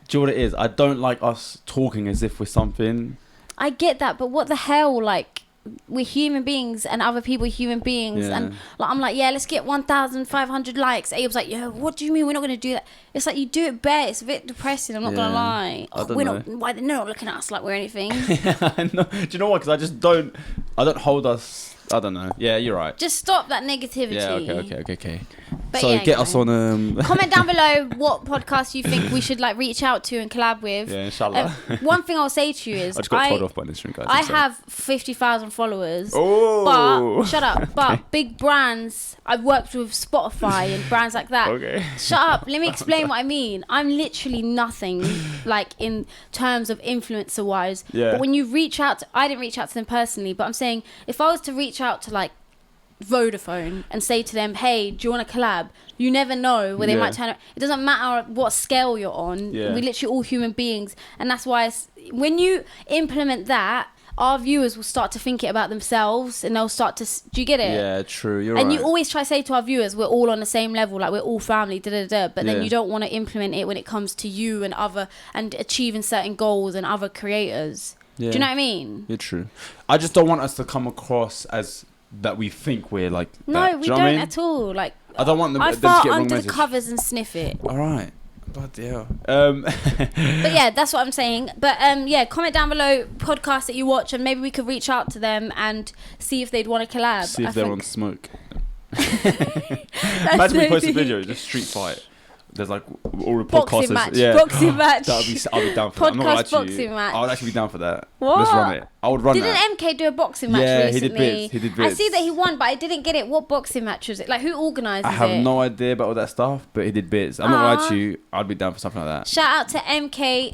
Do you know what it is? I don't like us talking as if we're something. I get that, but what the hell? Like, we're human beings and other people are human beings. Yeah. And like, I'm like, yeah, let's get 1,500 likes. Ayub's like, yeah, what do you mean we're not going to do that? It's like, you do it bare. It's a bit depressing. I'm not going to lie. I don't we're know. not, why they're not looking at us like we're anything. I know. Do you know what? Because I don't hold us. I don't know. Yeah, you're right. Just stop that negativity. Yeah. Okay. But So yeah, get us on. Comment down below what podcast you think we should like reach out to and collab with. Yeah, inshallah. One thing I'll say to you is I just got told off by this drink, guys. I I'm sorry. have 50,000 followers. Oh. But shut up. But big brands, I've worked with Spotify and brands like that. Okay. Shut up. Let me explain what I mean. I'm literally nothing like in terms of influencer wise. Yeah. But when you reach out to, I didn't reach out to them personally, but I'm saying if I was to reach out to like Vodafone and say to them, hey, do you want to collab? You never know where they Yeah. might turn up. It doesn't matter what scale you're on. Yeah. We're literally all human beings. And that's why when you implement that, our viewers will start to think it about themselves and they'll start to... Do you get it? Yeah, true. You're And right. you always try to say to our viewers, we're all on the same level, like we're all family, but then Yeah. you don't want to implement it when it comes to you and achieving certain goals and other creators. Yeah. Do you know what I mean? You're true. I just don't want us to come across as that we think we're like that. No, Do we you know don't what I mean? at all. Like, I don't want them, I them to fart get wrong under the message. covers and sniff it. All right. Bloody hell. But yeah, that's what I'm saying. But yeah, comment down below podcasts that you watch and maybe we could reach out to them and see if they'd want to collab. See if I they're think on smoke. that's Imagine we so post a deep. video, just street fight. There's like all the Boxing podcasters. match. Yeah. Boxing match. I'll be down for that. I'm not gonna lie Podcast to you. boxing match. I would actually be down for that. What? Let's run it. I would run Didn't that. MK do a boxing match Yeah, he recently? did bits. He did I bits. see that he won, but I didn't get it. What boxing match was it? Like, who organises I have it? no idea about all that stuff, but he did bits. I'm not gonna lie Aw. to you. I'd be down for something like that. Shout out to MK.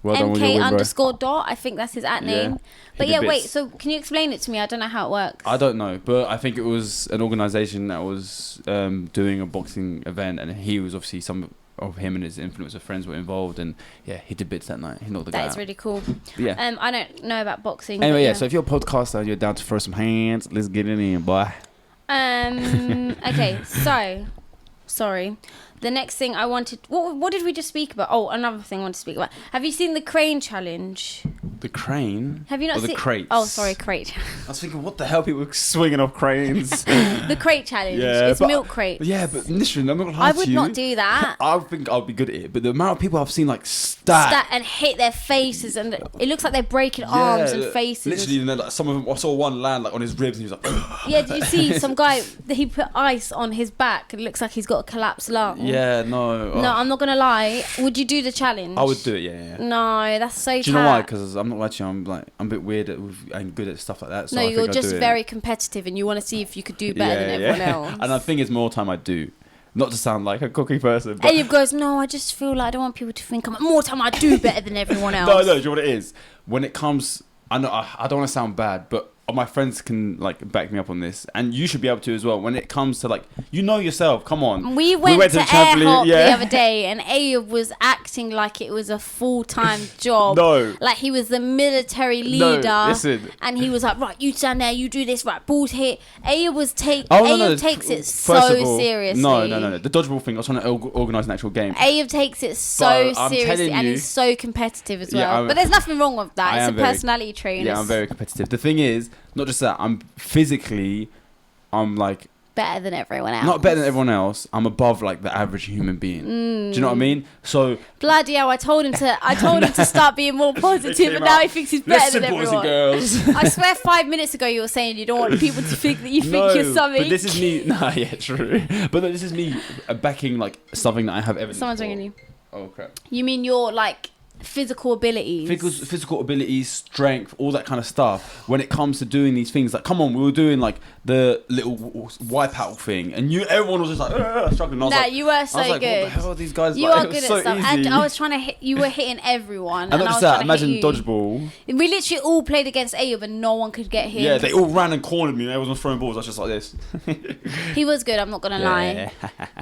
Well done with your win, bro. MK_dot. I think that's his at Yeah. name. He But did yeah, bits. wait. So can you explain it to me? I don't know how it works. I don't know, but I think it was an organisation that was doing a boxing event, and he was obviously some of him and his influencer friends were involved, and yeah, he did bits that night. He knocked the guy That is out. really cool. But yeah. I don't know about boxing. Anyway, but yeah. So if you're a podcaster and you're down to throw some hands, let's get it in, boy. Okay, so sorry. The next thing I wanted, what did we just speak about? Oh, another thing I want to speak about. Have you seen the crane challenge? The crane. Have you not or seen? the crates? Oh, sorry, crate. I was thinking, what the hell? People swinging off cranes. The crate challenge. Yeah, It's but- milk crates. Yeah, but Nisrin, I'm not gonna lie I to would you. not do that. I think I'll be good at it, but the amount of people I've seen like stat. And hit their faces, and it looks like they're breaking arms and faces. Literally, and then, like, some of them. I saw one land like on his ribs, and he was like, Yeah, did you see some guy that he put ice on his back and it looks like he's got a collapsed lung? yeah, no. No, I'm not gonna lie. Would you do the challenge? I would do it. Yeah. No, that's so. Do you know why? Because I'm not like you. I'm a bit weird and good at stuff like that. So No, I think you're I'd just do it. very competitive and you want to see if you could do better than everyone else. And I think it's more time I do. Not to sound like a cocky person, but Ayub goes, no, I just feel like I don't want people to think I'm more time I do better than everyone else. no, do you know what it is? When it comes, I know I don't want to sound bad, but my friends can like back me up on this, and you should be able to as well. When it comes to like, yourself. Come on. We went to trampoline, Air Hop the other day, and Ayub was acting like it was a full-time job. No. Like he was the military leader. No, listen. And he was like, right, you stand there, you do this, right, balls hit. Ayub takes it so First of all, seriously. No. The dodgeball thing, I was trying to organise an actual game. Ayub takes it so I'm seriously, telling and you- he's so competitive as Yeah, well. But there's nothing wrong with that. I It's a am very- personality trait. Yeah, I'm very competitive. The thing is, not just that, I'm like, better than everyone else. not better than everyone else. I'm above like the average human being. Do you know what I mean? So Bloody hell! I told him to start being more positive, and now he thinks he's better than listen, boys and everyone. girls. I swear, 5 minutes ago you were saying you don't want people to think that you think you're something. But this is me. Nah, yeah, true. But this is me backing like something that I have evidence. Someone's for. ringing you. Oh crap. You mean your like physical abilities? Physical abilities, strength, all that kind of stuff. When it comes to doing these things, like, come on, we were doing like the little wipeout thing, and everyone was just like struggling. I was like, you were so I was like, good. what the hell are these guys? You like, are it was good so at stuff, easy. and I was trying to hit. You were hitting everyone, And not I just was that, trying to imagine hit you. dodgeball. We literally all played against Ayub, and no one could get him. Yeah, they all ran and cornered me, and everyone was throwing balls. I was just like this. He was good. I'm not gonna lie.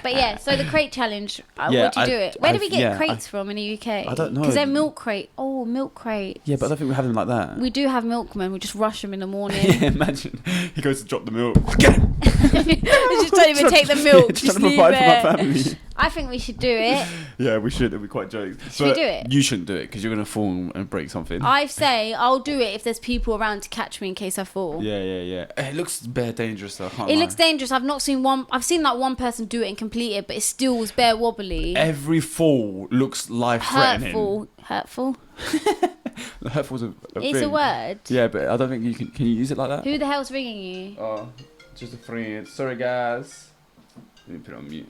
But yeah, so the crate challenge. Where'd you do it? Where did we get crates from in the UK? I don't know. Because they're milk crate. Oh, milk crate. Yeah, but I don't think we have them like that. We do have milkmen. We just rush them in the morning. Yeah, imagine he goes to drop the milk. Get him! Just don't even take the milk. Yeah, just trying to leave provide for my it. family. I think we should do it. Yeah, we should. It'd be quite jokes. Should we do it? You shouldn't do it because you're gonna fall and break something. I say I'll do it if there's people around to catch me in case I fall. Yeah. It looks bare dangerous though. I can't It lie. looks dangerous. I've seen like one person do it and complete it, but it still was bare wobbly. Every fall looks life-threatening. Hurtful. Hurtful's a It's thing. a word. Yeah, but I don't think you can you use it like that? Who the hell's ringing you? Oh, just a friend. Sorry, guys. Let me put it on mute.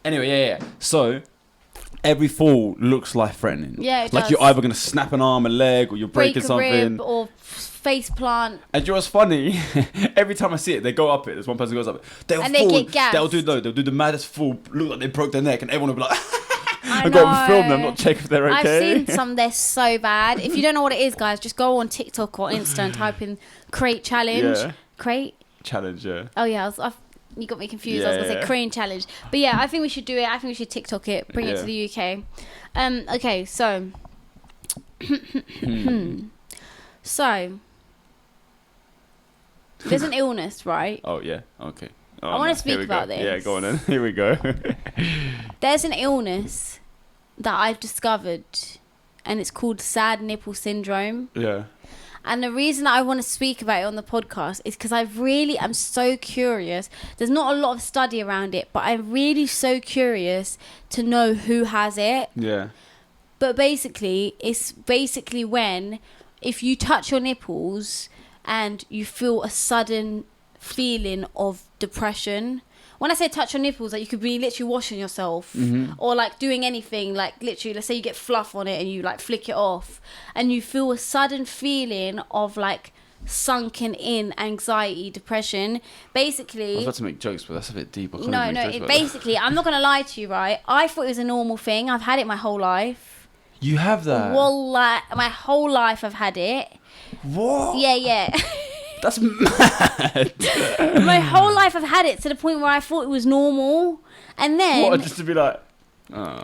Anyway, yeah. So, every fall looks life-threatening. Yeah, it like does. you're either gonna snap an arm, a leg, or you're Break breaking a something. rib or face plant. And you know what's funny? Every time I see it, they go up it. There's one person who goes up it. They'll And fall. they get gassed. They'll do the maddest fall. Look like they broke their neck, and everyone will be like, I I go and know. film them, not check if they're okay. I've seen some. They're so bad. If you don't know what it is, guys, just go on TikTok or Insta and type in crate challenge. Yeah. Crate. Challenge, yeah. Oh yeah, you got me confused. I was Yeah, gonna say yeah. crane challenge, but yeah, I think we should do it. I think we should TikTok it, bring it to the UK. Okay, so so there's an illness, right? Oh yeah. Okay. Oh, I wanna no. speak Here we about go. this. Yeah, go on then. Here we go. There's an illness that I've discovered, and it's called sad nipple syndrome. Yeah. And the reason that I want to speak about it on the podcast is because I'm so curious. There's not a lot of study around it, but I'm really so curious to know who has it. Yeah. But basically, it's basically when, if you touch your nipples and you feel a sudden feeling of depression. When I say touch your nipples, like you could be literally washing yourself or like doing anything, like literally, let's say you get fluff on it and you like flick it off and you feel a sudden feeling of like sunken in anxiety, depression. I Basically, was about to make jokes, but that's a bit deep. I can't no, even make jokes about basically, I'm not going to lie to you, right? I thought it was a normal thing. I've had it my whole life. that. You have that? Wallah, my whole life I've had it. What? Yeah. That's mad. My whole life I've had it to the point where I thought it was normal. And then... What? Just to be like... Oh.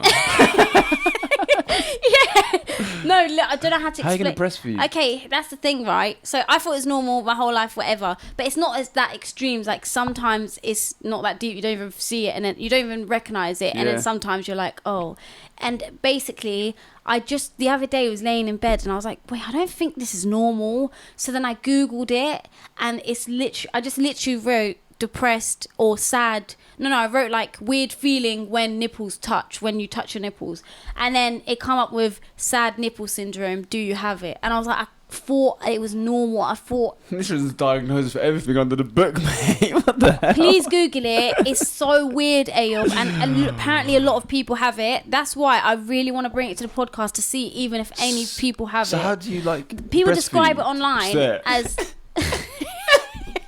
No, look, I don't know how to explain. How are you going to breastfeed? Okay, that's the thing, right? So I thought it was normal my whole life, whatever. But it's not as that extremes. Like sometimes it's not that deep. You don't even see it, and then you don't even recognize it. And Yeah. then sometimes you're like, oh. And basically, the other day was laying in bed, and I was like, wait, I don't think this is normal. So then I Googled it, and it's I just literally wrote depressed or sad. No, I wrote like weird feeling when you touch your nipples. And then it come up with sad nipple syndrome. Do you have it? And I was like, I thought it was normal. I thought, This was diagnosed for everything under the book, mate. What the hell? please Google it. It's so weird, Ayub. And apparently a lot of people have it. That's why I really want to bring it to the podcast to see even if any people have So it. how do you like People breastfeed? describe it online Sit. as...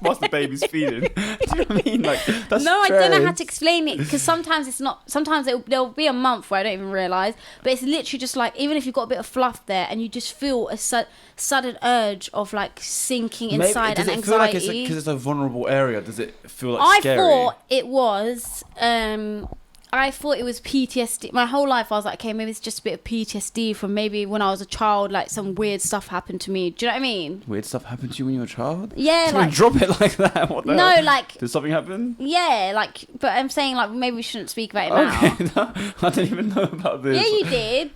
whilst the baby's feeding. Do you know what I mean? Like, that's No, I stress. don't know how to explain it because sometimes it's not. Sometimes there'll be a month where I don't even realise, but it's literally just like even if you've got a bit of fluff there and you just feel a sudden urge of like sinking inside Does and it feel like anxiety. because it's a vulnerable area? Does it feel like I scary? thought it was. I thought it was PTSD. My whole life I was like, okay, maybe it's just a bit of PTSD from maybe when I was a child, like some weird stuff happened to me. Do you know what I mean? Weird stuff happened to you when you were a child? Yeah, Someone like drop it like that. What the no, hell? like Did something happen? yeah, like. But I'm saying like maybe we shouldn't speak about it now. Okay, no, I didn't even know about this. Yeah, you did.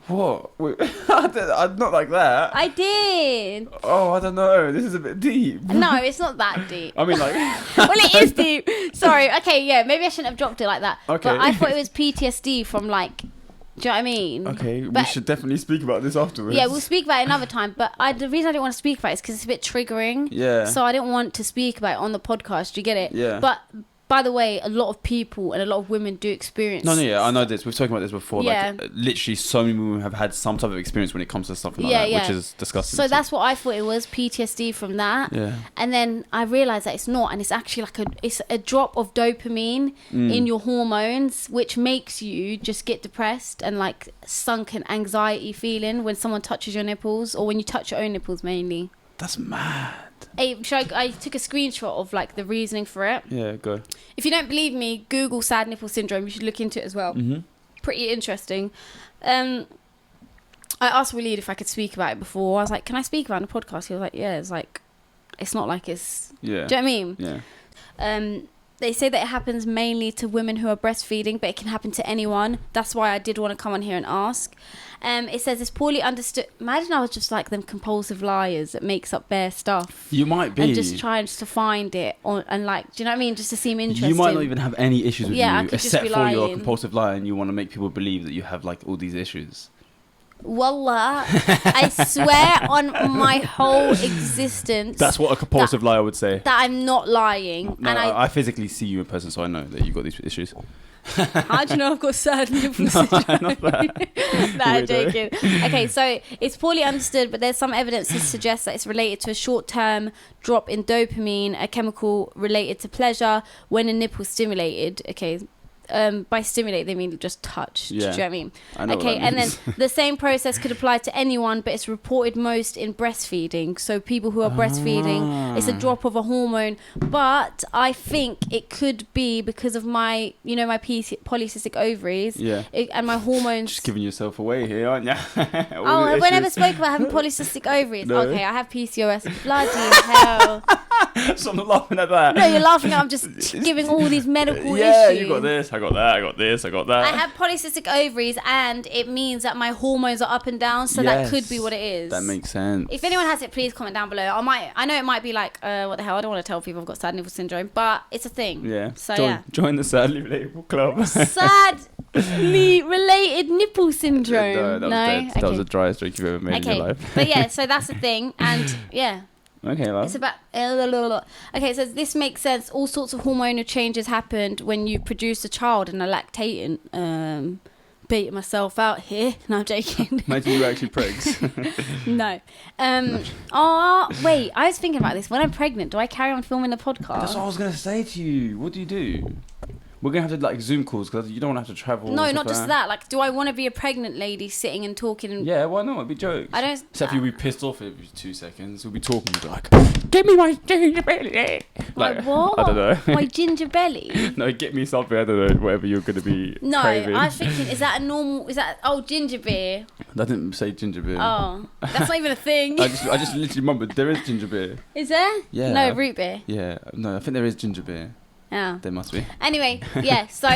What? Wait, I'm not like that. I did. Oh, I don't know. This is a bit deep. No, it's not that deep. I mean, like. Well, it is deep. Sorry. Okay, yeah, maybe I shouldn't have dropped it like that. Okay. But I thought it was PTSD from like. Do you know what I mean? Okay, we But- should definitely speak about this afterwards. Yeah, we'll speak about it another time. But the reason I didn't want to speak about it is because it's a bit triggering. Yeah. So I didn't want to speak about it on the podcast. Do you get it? Yeah. But by the way, a lot of people and a lot of women do experience. No, yeah, I know this. We've spoken about this before. Yeah. Like, literally, so many women have had some type of experience when it comes to something like Yeah, that, yeah. which is disgusting. So that's what I thought it was, PTSD from that. Yeah. And then I realised that it's not, and it's actually like it's a drop of dopamine Mm. in your hormones, which makes you just get depressed and like sunken anxiety feeling when someone touches your nipples or when you touch your own nipples mainly. That's mad. I took a screenshot of like the reasoning for it. Yeah, go. If you don't believe me, Google sad nipple syndrome. You should look into it as well. Mm-hmm. Pretty interesting. I asked Waleed if I could speak about it before. I was like, can I speak about it on the podcast? He was like, yeah. It's like, it's not like it's... Yeah. Do you know what I mean? Yeah. They say that it happens mainly to women who are breastfeeding, but it can happen to anyone. That's why I did want to come on here and ask. It says it's poorly understood. Imagine I was just like them compulsive liars that makes up bare stuff. You might be. And just trying to find it and like, do you know what I mean? Just to seem interesting. You might not even have any issues with Yeah, I you, could just except be for your lying. compulsive lie, and you want to make people believe that you have like all these issues. Wallah, I swear on my whole existence That's what a compulsive liar would say. that I'm not lying. No, and I physically see you in person, so I know that you've got these issues. how do you know I've got sad nipple No, syndrome? not that. Nah, I'm Weirdo. joking. Okay, so it's poorly understood, but there's some evidence to suggest that it's related to a short-term drop in dopamine, a chemical related to pleasure when a nipple stimulated. Okay. By stimulate they mean just touch. Do you know what I mean? I know what Okay, that and then means. the same process could apply to anyone, but it's reported most in breastfeeding. So people who are breastfeeding, it's a drop of a hormone. But I think it could be because of my, my polycystic ovaries, Yeah. and my hormones. Just giving yourself away here, aren't you? Oh, I never spoke about having polycystic ovaries. No. Okay, I have PCOS. Bloody hell! So I'm not laughing at that. No, you're laughing. I'm just giving all these medical Yeah, issues. you got this. I got that. I got this. I got that. I have polycystic ovaries, and it means that my hormones are up and down. So that could be what it is. That makes sense. If anyone has it, please comment down below. I know it might be like, what the hell? I don't want to tell people I've got sad nipple syndrome, but it's a thing. Yeah. So join the Sadly Relatable Club. Sadly related nipple syndrome. No, that was dead. Okay. That was the driest joke you've ever made in your life. But yeah, so that's the thing, and yeah. Okay, love. It's about okay, it says this makes sense. All sorts of hormonal changes happened when you produce a child and are lactating. Beating myself out here. No, I'm joking. Imagine you were actually pregs. No. Oh wait, I was thinking about this. When I'm pregnant, do I carry on filming the podcast? That's what I was gonna say to you. What do you do? We're gonna have to like Zoom calls because you don't want to have to travel. No, and not stuff just like that. Like, do I want to be a pregnant lady sitting and talking? And Yeah, why not? It'd be jokes. I don't. Except you'll be pissed off every 2 seconds. We'll be talking, you'll be like, "Give me my ginger belly." Like what? I don't know. My ginger belly. No, get me something. I don't know. Whatever you're gonna be No, craving. I was thinking, is that a normal? Is that ginger beer? I didn't say ginger beer. Oh, that's not even a thing. I just literally remembered there is ginger beer. Is there? Yeah. No, root beer. Yeah. No, I think there is ginger beer. Yeah. There must be. Anyway, yeah. So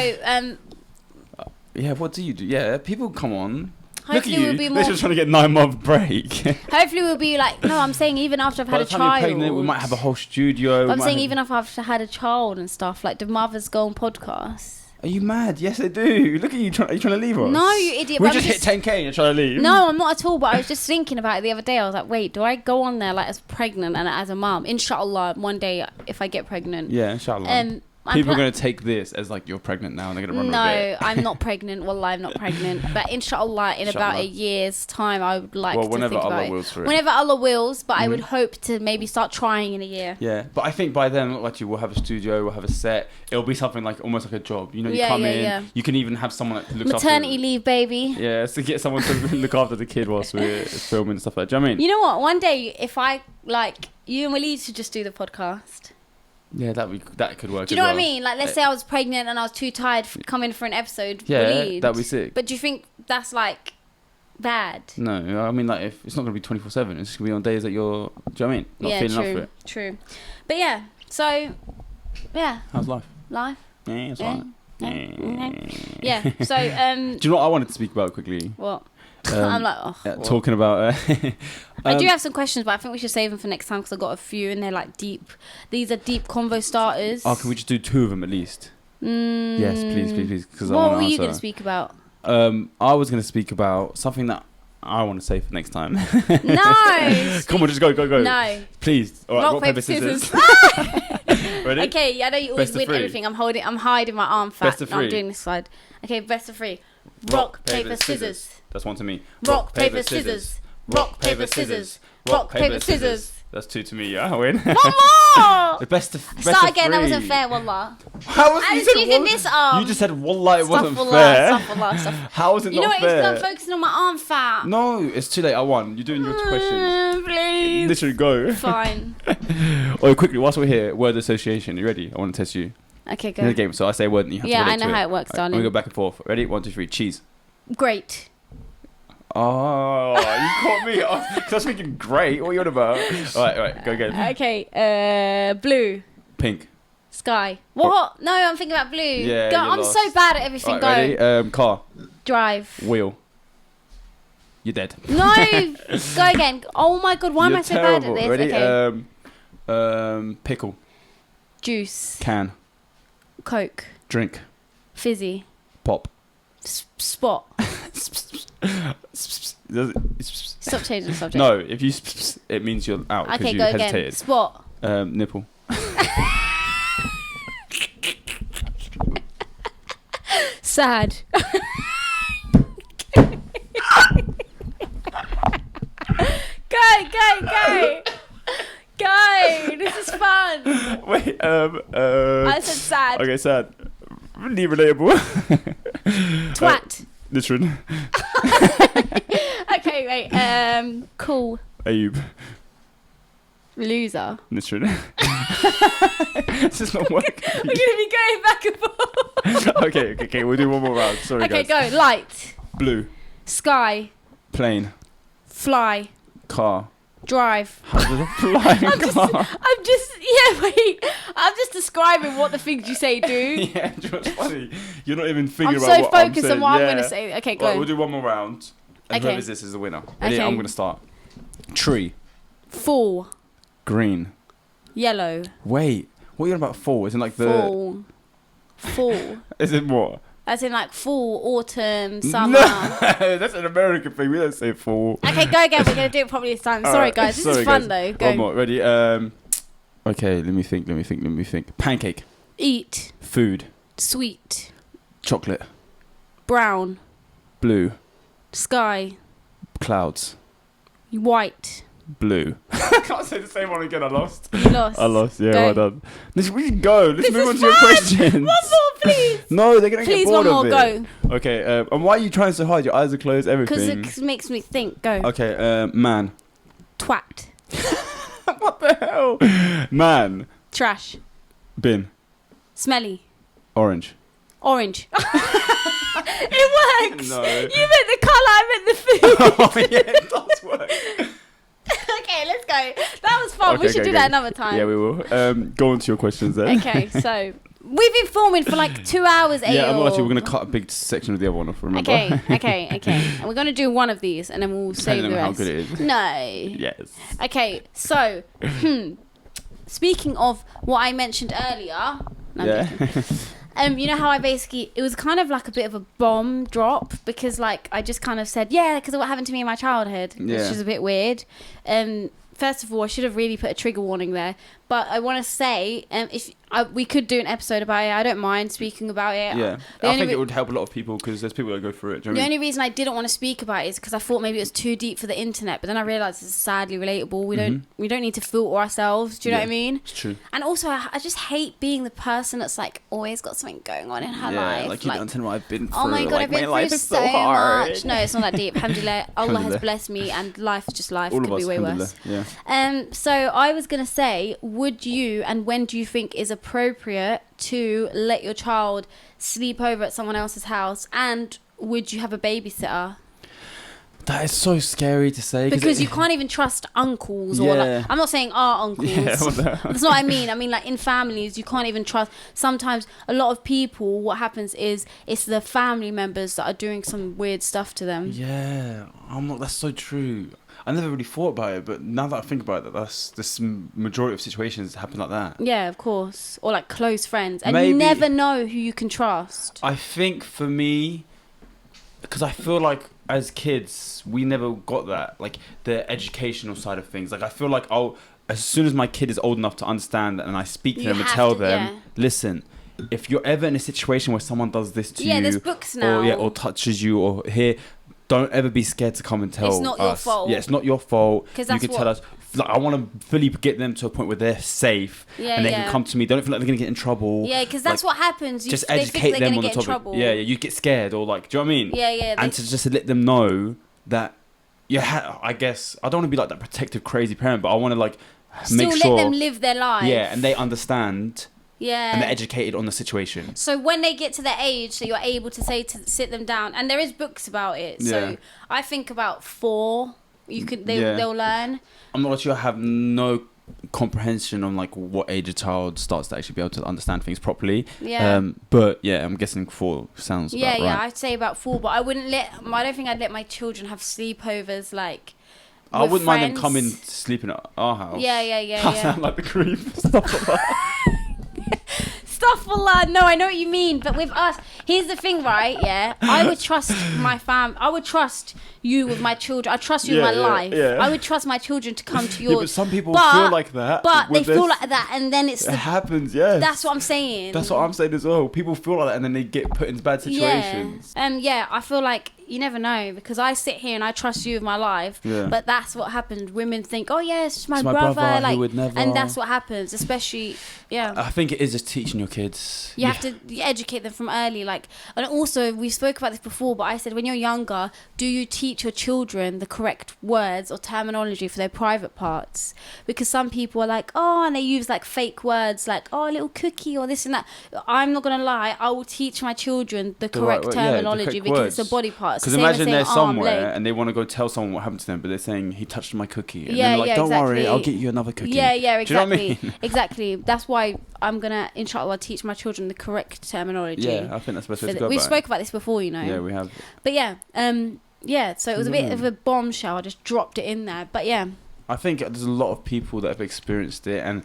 Yeah. What do you do? Yeah. People come on. Look at hopefully you. we'll be They're more. just trying to get 9-month break. Hopefully we'll be like. No, I'm saying even after I've By had the a time child. you're pregnant, we might have a whole studio. But I'm we might saying have- even if I've had a child and stuff, like, do mothers go on podcasts? Are you mad? Yes, they do. Look at you. Are you trying to leave us? No, you idiot. We but I'm just hit 10k and you're trying to leave. No, I'm not at all. But I was just thinking about it the other day. I was like, wait, do I go on there like as pregnant and as a mum? Inshallah, one day if I get pregnant. Yeah, inshallah. People are going to take this as like you're pregnant now and they're going to run with it. No, I'm not pregnant. Wallah, I'm not pregnant. But inshallah, in about a year's time, I would like to think about it. Whenever Allah wills for it. Whenever Allah wills, but I would hope to maybe start trying in a year. Yeah, but I think by then, like we'll have a studio, we'll have a set. It'll be something like almost like a job. You know, you come in, you can even have someone that looks after... Maternity leave, baby. Yeah, to get someone to look after the kid whilst we're filming and stuff like that. Do you know what I mean? You know what? One day, if I, like, you and Waleed should just do the podcast. Yeah, that could work. Do you know what I mean? Like, let's say I was pregnant and I was too tired to come in for an episode. Yeah, that'd be sick. But do you think that's like bad? No, I mean, like, if it's not gonna be 24/7, it's gonna be on days that you're. Do you know what I mean? Not feeling up for it. True. But yeah, so yeah. How's life? Life. Yeah, it's fine. Yeah. So do you know what I wanted to speak about quickly? What? I'm like, talking about. I do have some questions, but I think we should save them for next time because I've got a few and they're like deep. These are deep convo starters. Oh, can we just do 2 of them at least? Yes, please. Because what were you going to speak about? I was going to speak about something that I want to say for next time. No. Come on, just go. No. Please. All right, rock, paper, scissors. Ready? Okay, yeah, I know you always win everything. I'm hiding my arm fat. Best of 3. I'm doing this side. Okay, best of 3. Rock, paper, scissors. That's 1 to me. Rock, paper, scissors. Rock, paper, scissors. Rock, paper, scissors. That's 2 to me. Yeah, I win. One more. The best of Start again. 3. That wasn't fair, wallah. How was I was using this arm. You just said wallah. It wasn't fair. How was it you know not what? fair? It's not focusing on my arm fat. No, it's too late. I won. You're doing your questions. Please. Literally go. Fine. Oh, quickly, whilst we're here, word association. You ready? I want to test you. Okay, go. In the game, so I say a word and you have to relate to it. Yeah, I know how it works, darling. I'm going to go back and forth. Ready? 1, 2, 3. Cheese. Great. Oh, you caught me. Because I was thinking great. What are you on about? All right, go again. Okay, blue. Pink. Sky. What? No, I'm thinking about blue. Yeah, go, I'm so bad at everything. All right, go. Ready? Car. Drive. Wheel. You're dead. No. Go again. Oh my god, why am I so terrible. bad at this? Ready? Okay. Pickle. Juice. Can. Coke. Drink. Fizzy. Pop. Spot. Stop changing the subject. No, if you it means you're out because you hesitated. Again. Spot. Nipple. Sad. Go. This is fun. Wait, I said sad. Okay, sad. Really relatable. Twat. Literally. Okay, wait. Cool. Ayub. Loser. Literally. This is not working. We're gonna be going back and forth. Okay. We'll do one more round. Sorry, guys. Okay, go. Light. Blue. Sky. Plane. Fly. Car. Drive. How does a flying car? I'm just describing what the things you say do. Yeah, do you know what's funny? You're not even thinking I'm about so what I'm focused saying. on what Yeah. I'm gonna say. Okay, go. Right, we'll do one more round. And Okay. whoever's this is the winner. Ready? Okay. I'm gonna start. Tree. Fall. Green. Yellow. Wait, what are you on about fall? Isn't like the Fall. Is it what? As in like fall, autumn, summer. No, that's an American thing. We don't say fall. Okay, go again. We're gonna do it probably this time. Sorry, guys. This is fun though. Go. One more. Ready? Okay. Let me think. Pancake. Eat. Food. Sweet. Chocolate. Brown. Blue. Sky. Clouds. White. Blue. I can't say the same one again. I lost. You lost. I lost. Yeah, Go. well done. We can go. Let's This move is on to your fun. questions. One more, please. No, they're gonna Please, get bored one more. of it. Go. Okay. And why are you trying so hard? Your eyes are closed. Everything. Because it makes me think. Go. Okay. Man. Twat. What the hell? Man. Trash. Bin. Smelly. Orange. Orange. It works. No. You meant the colour. I meant the food. Oh yeah, it does work. Okay, let's go. That was fun. We should do that another time. Yeah, we will. Go on to your questions then. Okay, so we've been filming for like 2 hours. Yeah, I'm not actually. We're gonna cut a big section of the other one off. Remember? Okay. And we're gonna do one of these, and then we'll save the Depending on rest. how good it is. No. Yes. Okay, so speaking of what I mentioned earlier. No, I'm Yeah. joking. You know how it was kind of like a bit of a bomb drop because like I just kind of said, because of what happened to me in my childhood, which Yeah. is a bit weird. First of all, I should have really put a trigger warning there, But I want to say, if we could do an episode about it, I don't mind speaking about it. Yeah, I think it would help a lot of people because there's people that go through it. Do you know what I mean? Only reason I didn't want to speak about it is because I thought maybe it was too deep for the internet. But then I realised it's sadly relatable. We don't need to filter ourselves. Do you know what I mean? It's true. And also, I just hate being the person that's like always got something going on in her life. Like you don't know what I've been through. Oh my god, like, I've been my life through is so hard. much. No, it's not that deep. Alhamdulillah, Allah has Alhamdulillah. blessed me, and life is just life. All Could of us, be way worse. yeah. So I was gonna say, would you and when do you think is appropriate to let your child sleep over at someone else's house, and would you have a babysitter? That is so scary to say Because you can't even trust uncles or like, I'm not saying our uncles. That's not what I mean. I mean like in families you can't even trust. Sometimes a lot of people, what happens is it's the family members that are doing some weird stuff to them. Yeah, that's so true. I never really thought about it, but now that I think about it, that's this majority of situations happen like that. Yeah, of course. Or like close friends. And Maybe, you never know who you can trust. I think for me, because I feel like as kids, we never got that, like the educational side of things. Like I feel like as soon as my kid is old enough to understand and I speak to them and tell them, listen, if you're ever in a situation where someone does this to you, there's books now. or touches you or here, don't ever be scared to come and tell us. It's not your fault. Yeah, it's not your fault. Because you can tell us. Like, I want to fully get them to a point where they're safe and they can come to me. Don't feel like they're going to get in trouble. Yeah, because that's what happens. Just educate them on the topic. Yeah, you get scared or like, do you know what I mean? Yeah. And to just let them know that, I guess, I don't want to be like that protective, crazy parent, but I want to like make sure. Still let them live their life. Yeah, and they understand. Yeah. And they're educated on the situation. So when they get to the age that you're able to say to sit them down, and there is books about it. So I think about 4, they'll learn. I'm not sure I have no comprehension on like what age a child starts to actually be able to understand things properly. Yeah. But yeah, I'm guessing 4 sounds about right. Yeah, I'd say about 4, but I don't think I'd let my children have sleepovers like. I wouldn't mind them coming sleeping at our house. Yeah. I sound like the creep. Stuff like that. Astaghfirullah. No, I know what you mean, but with us, here's the thing, right? Yeah, I would trust my fam. I would trust you with my children. I trust you with my life. Yeah. I would trust my children to come to yours. Yeah, but some people feel like that. But they feel like that, and then it happens. Yes, that's what I'm saying. That's what I'm saying as well. People feel like that, and then they get put in bad situations. Yeah. I feel like you never know, because I sit here and I trust you with my life. Yeah. But that's what happens. Women think, oh yeah, it's just my brother. Like, he would never. And that's what happens, especially. Yeah. I think it is just teaching your kids. You have to educate them from early. Like, and also we spoke about this before, but I said when you're younger, do you teach your children the correct words or terminology for their private parts? Because some people are like, oh, and they use like fake words like, oh, a little cookie or this and that. I'm not gonna lie, I will teach my children the correct terminology because it's a body part. Because imagine they're somewhere and they want to go tell someone what happened to them, but they're saying he touched my cookie, and they're like, don't worry, I'll get you another cookie. Yeah, exactly. Do you know what I mean? Exactly. That's why I'm gonna, inshallah, teach my children the correct terminology. Yeah, I think that's the best way to go. We've spoke about this before, you know. Yeah, we have. But so it was a bit of a bombshell. I just dropped it in there, but yeah. I think there's a lot of people that have experienced it, and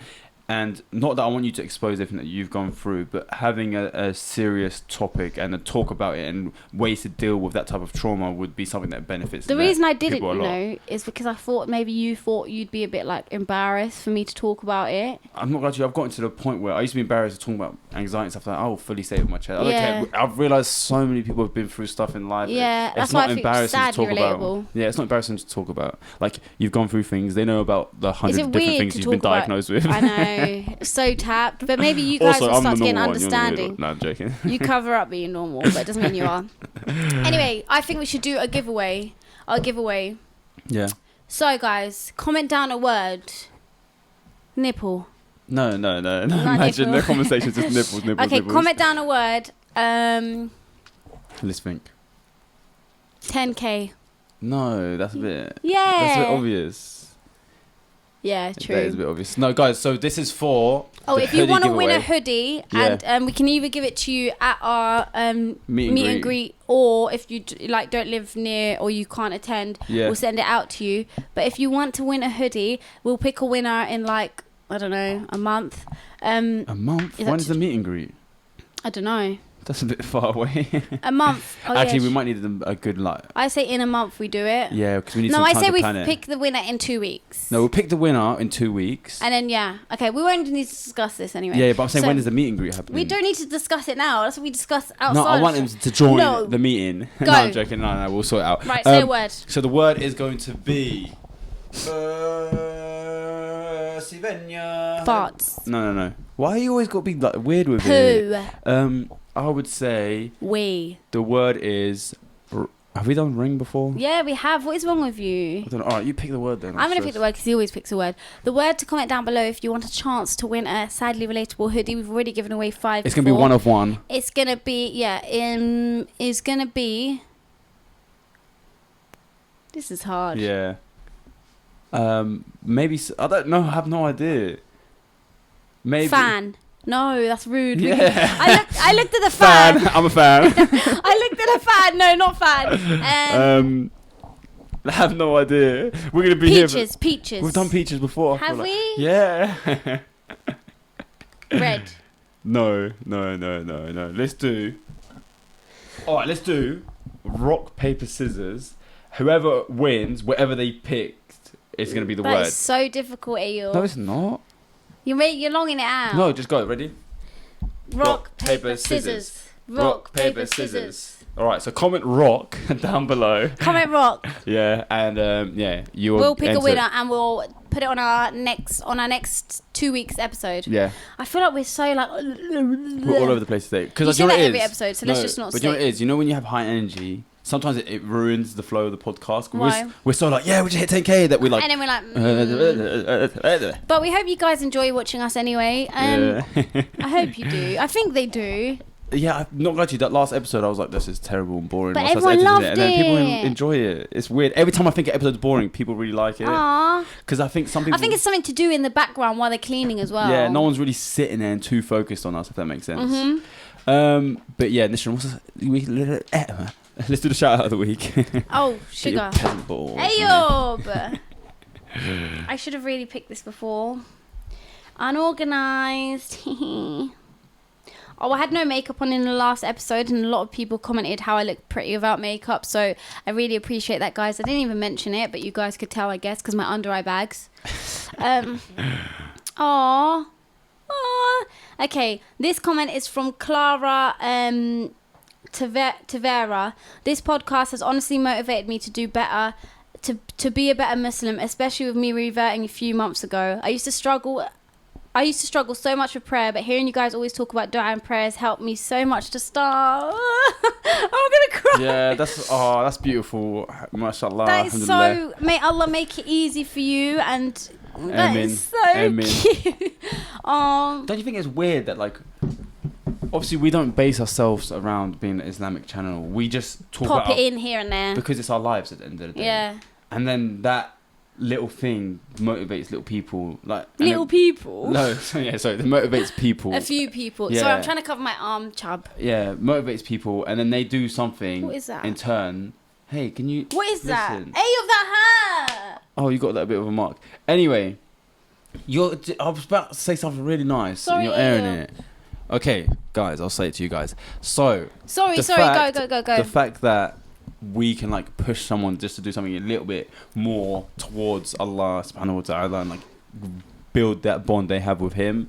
not that I want you to expose everything that you've gone through, but having a serious topic and a talk about it and ways to deal with that type of trauma would be something that benefits. The reason I didn't, is because I thought maybe you thought you'd be a bit like embarrassed for me to talk about it. I'm not glad I've gotten to the point where I used to be embarrassed to talk about anxiety and stuff like that. I'll fully say it with my chest. I don't care. I've realised so many people have been through stuff in life. Yeah, that's why I think it's sadly relatable. Yeah, it's not embarrassing to talk about. Like, you've gone through things. They know about the 100 different things you've been diagnosed with. I know. So tapped, but maybe you guys will start to get an understanding. No, I'm joking. You cover up being normal, but it doesn't mean you are. Anyway, I think we should do a giveaway. Yeah. So guys, comment down a word. Nipple. No. Imagine the conversation's just nipples. Okay, comment down a word. Let's think. 10K. No, that's a bit. Yeah. That's a bit obvious. Yeah, true. That is a bit obvious. No, guys, so this is for if you want to win a hoodie, and we can either give it to you at our meet and greet, or if you don't live near or you can't attend, we'll send it out to you. But if you want to win a hoodie, we'll pick a winner in a month. A month? When is the meet and greet? I don't know. That's a bit far away. A month. Oh, Actually, yeah. we might need them a good like. I say in a month we do it. Yeah, because we need No, some I time say to we plan it. pick the winner in 2 weeks. No, we'll pick the winner in 2 weeks. And then, yeah. Okay, we won't need to discuss this anyway. Yeah, but I'm saying So, when is the meet and greet happening? we don't need to discuss it now. That's what we discuss outside. No, I want him to join No. the meeting. Go. No, I'm joking. No, we'll sort it out. Right, say a word. So the word is going to be... Sivenya. Farts. No. Why you always got to be like weird with Poo. it? I would say We. the word is... Have we done ring before? Yeah, we have. What is wrong with you? I don't know. All right, you pick the word then. I'm going to pick the word because he always picks a word. The word to comment down below if you want a chance to win a Sadly Relatable hoodie. We've already given away 5 It's going to be one of one. It's going to be, it's going to be... This is hard. Yeah. Maybe... I don't know. I have no idea. Maybe... Fan. No, that's rude. Yeah. I looked at the fan. I'm a fan. I looked at a fan. No, not fan. I have no idea. We're going to be here... Peaches. We've done peaches before. Have we? Yeah. Red. No. Let's do... Alright, let's do rock, paper, scissors. Whoever wins, whatever they picked, is going to be the That word. is so difficult, Ayul. No, it's not. You're longing it out. No, just go. Ready? Rock, paper, scissors. Rock, paper, scissors. Alright, so comment rock down below. Comment rock. Yeah, and you will We'll pick a enter. winner and we'll put it on our next 2 weeks episode. Yeah. I feel like we're so like... We're all over the place today. You say that every episode, so let's just not But you know stick. what it is? You know when you have high energy, sometimes it ruins the flow of the podcast. Why? We're so like, yeah, we just hit 10k that we're like... And then we're like... But we hope you guys enjoy watching us anyway. Yeah. I hope you do. I think they do. Yeah, I'm not glad you. That last episode, I was like, this is terrible and boring. But Whilst I was everyone editing And then people loved it. enjoy it. It's weird. Every time I think an episode's boring, people really like it. Aww. Because I think some people... I think it's something to do in the background while they're cleaning as well. Yeah, no one's really sitting there and too focused on us, if that makes sense. Mm-hmm. But yeah, Nishan, let's do the shout out of the week. Oh, Get your sugar. peasant balls, Ayob! I should have really picked this before. Unorganized. Oh, I had no makeup on in the last episode, and a lot of people commented how I look pretty without makeup, so I really appreciate that, guys. I didn't even mention it, but you guys could tell, I guess, because my under eye bags. Aww. Okay, this comment is from Clara Tavera. This podcast has honestly motivated me to do better, to be a better Muslim, especially with me reverting a few months ago. I used to struggle so much with prayer, but hearing you guys always talk about dua and prayers helped me so much to start. I'm gonna cry. Yeah, that's beautiful. MashaAllah. That is so. May Allah make it easy for you, and that Amen. is so Amen. cute. Don't you think it's weird that, like, obviously we don't base ourselves around being an Islamic channel. We just talk pop about it in here and there. because it's our lives at the end of the day. Yeah. And then that little thing motivates little people, like Little people. No, sorry, it motivates people. A few people. Yeah. Sorry, I'm trying to cover my arm, chub. Yeah, motivates people, and then they do something. What is that? In turn, hey, can you? What is that? listen? Hey, of that hat. Oh, you got that bit of a mark. Anyway, I was about to say something really nice, Sorry, and you're airing Leo. it. Okay, guys, I'll say it to you guys. So, Sorry, the go. The fact that we can like push someone just to do something a little bit more towards Allah subhanahu wa ta'ala and like build that bond they have with him,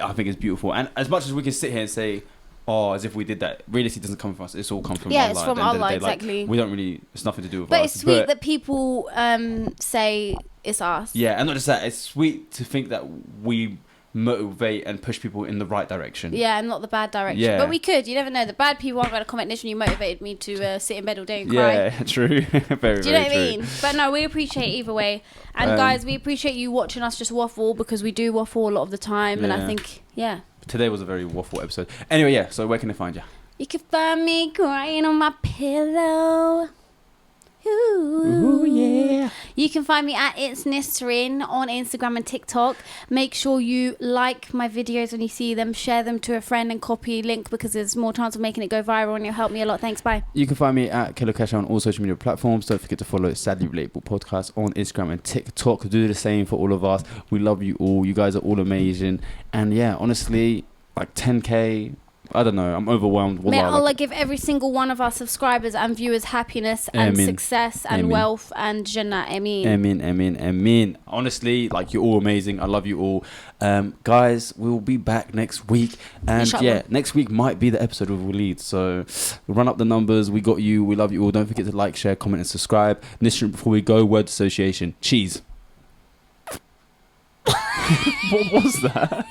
I think is beautiful. And as much as we can sit here and say, oh, as if we did that, realistically doesn't come from us, it's all come from Allah. Yeah, it's from at the end of the Allah, day. Like, exactly. we don't really, it's nothing to do with But us. it's sweet that people say it's us. Yeah, and not just that, it's sweet to think that we motivate and push people in the right direction. Yeah, and not the bad direction. Yeah. But we could. You never know. The bad people aren't going to comment. Literally, you motivated me to sit in bed all day and cry. Yeah, true. Very, Do you know very what I true. mean? But no, we appreciate either way. And guys, we appreciate you watching us just waffle, because we do waffle a lot of the time. And I Yeah. think, yeah. Today was a very waffle episode. Anyway, yeah, so where can they find you? You can find me crying on my pillow. Ooh, yeah. You can find me at It's Nisrin on Instagram and TikTok. Make sure you like my videos when you see them, share them to a friend and copy link, because there's more chance of making it go viral, and you'll help me a lot. Thanks, bye. You can find me at Kilo Cash on all social media platforms. Don't forget to follow Sadly Relatable Podcast on Instagram and TikTok. Do the same for all of us. We love you all. You guys are all amazing. And yeah, honestly, like 10k I don't know. I'm overwhelmed. May Wallah, Allah give every single one of our subscribers and viewers happiness and Ameen. success and Ameen. wealth and Jannah. Ameen. Amen. Honestly, like, you're all amazing. I love you all. Guys, we'll be back next week. And Inshallah. yeah, next week might be the episode with Waleed. So we'll run up the numbers. We got you. We love you all. Don't forget to like, share, comment, and subscribe. Nishan, before we go, word association. Cheese. What was that?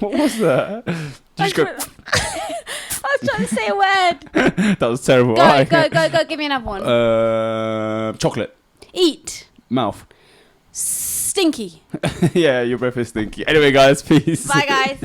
What was that? Did you just go? I was trying to say a word. That was terrible. Go, Alright. go. Give me another one. Chocolate. Eat. Mouth. Stinky. Yeah, your breath is stinky. Anyway, guys, peace. Bye, guys.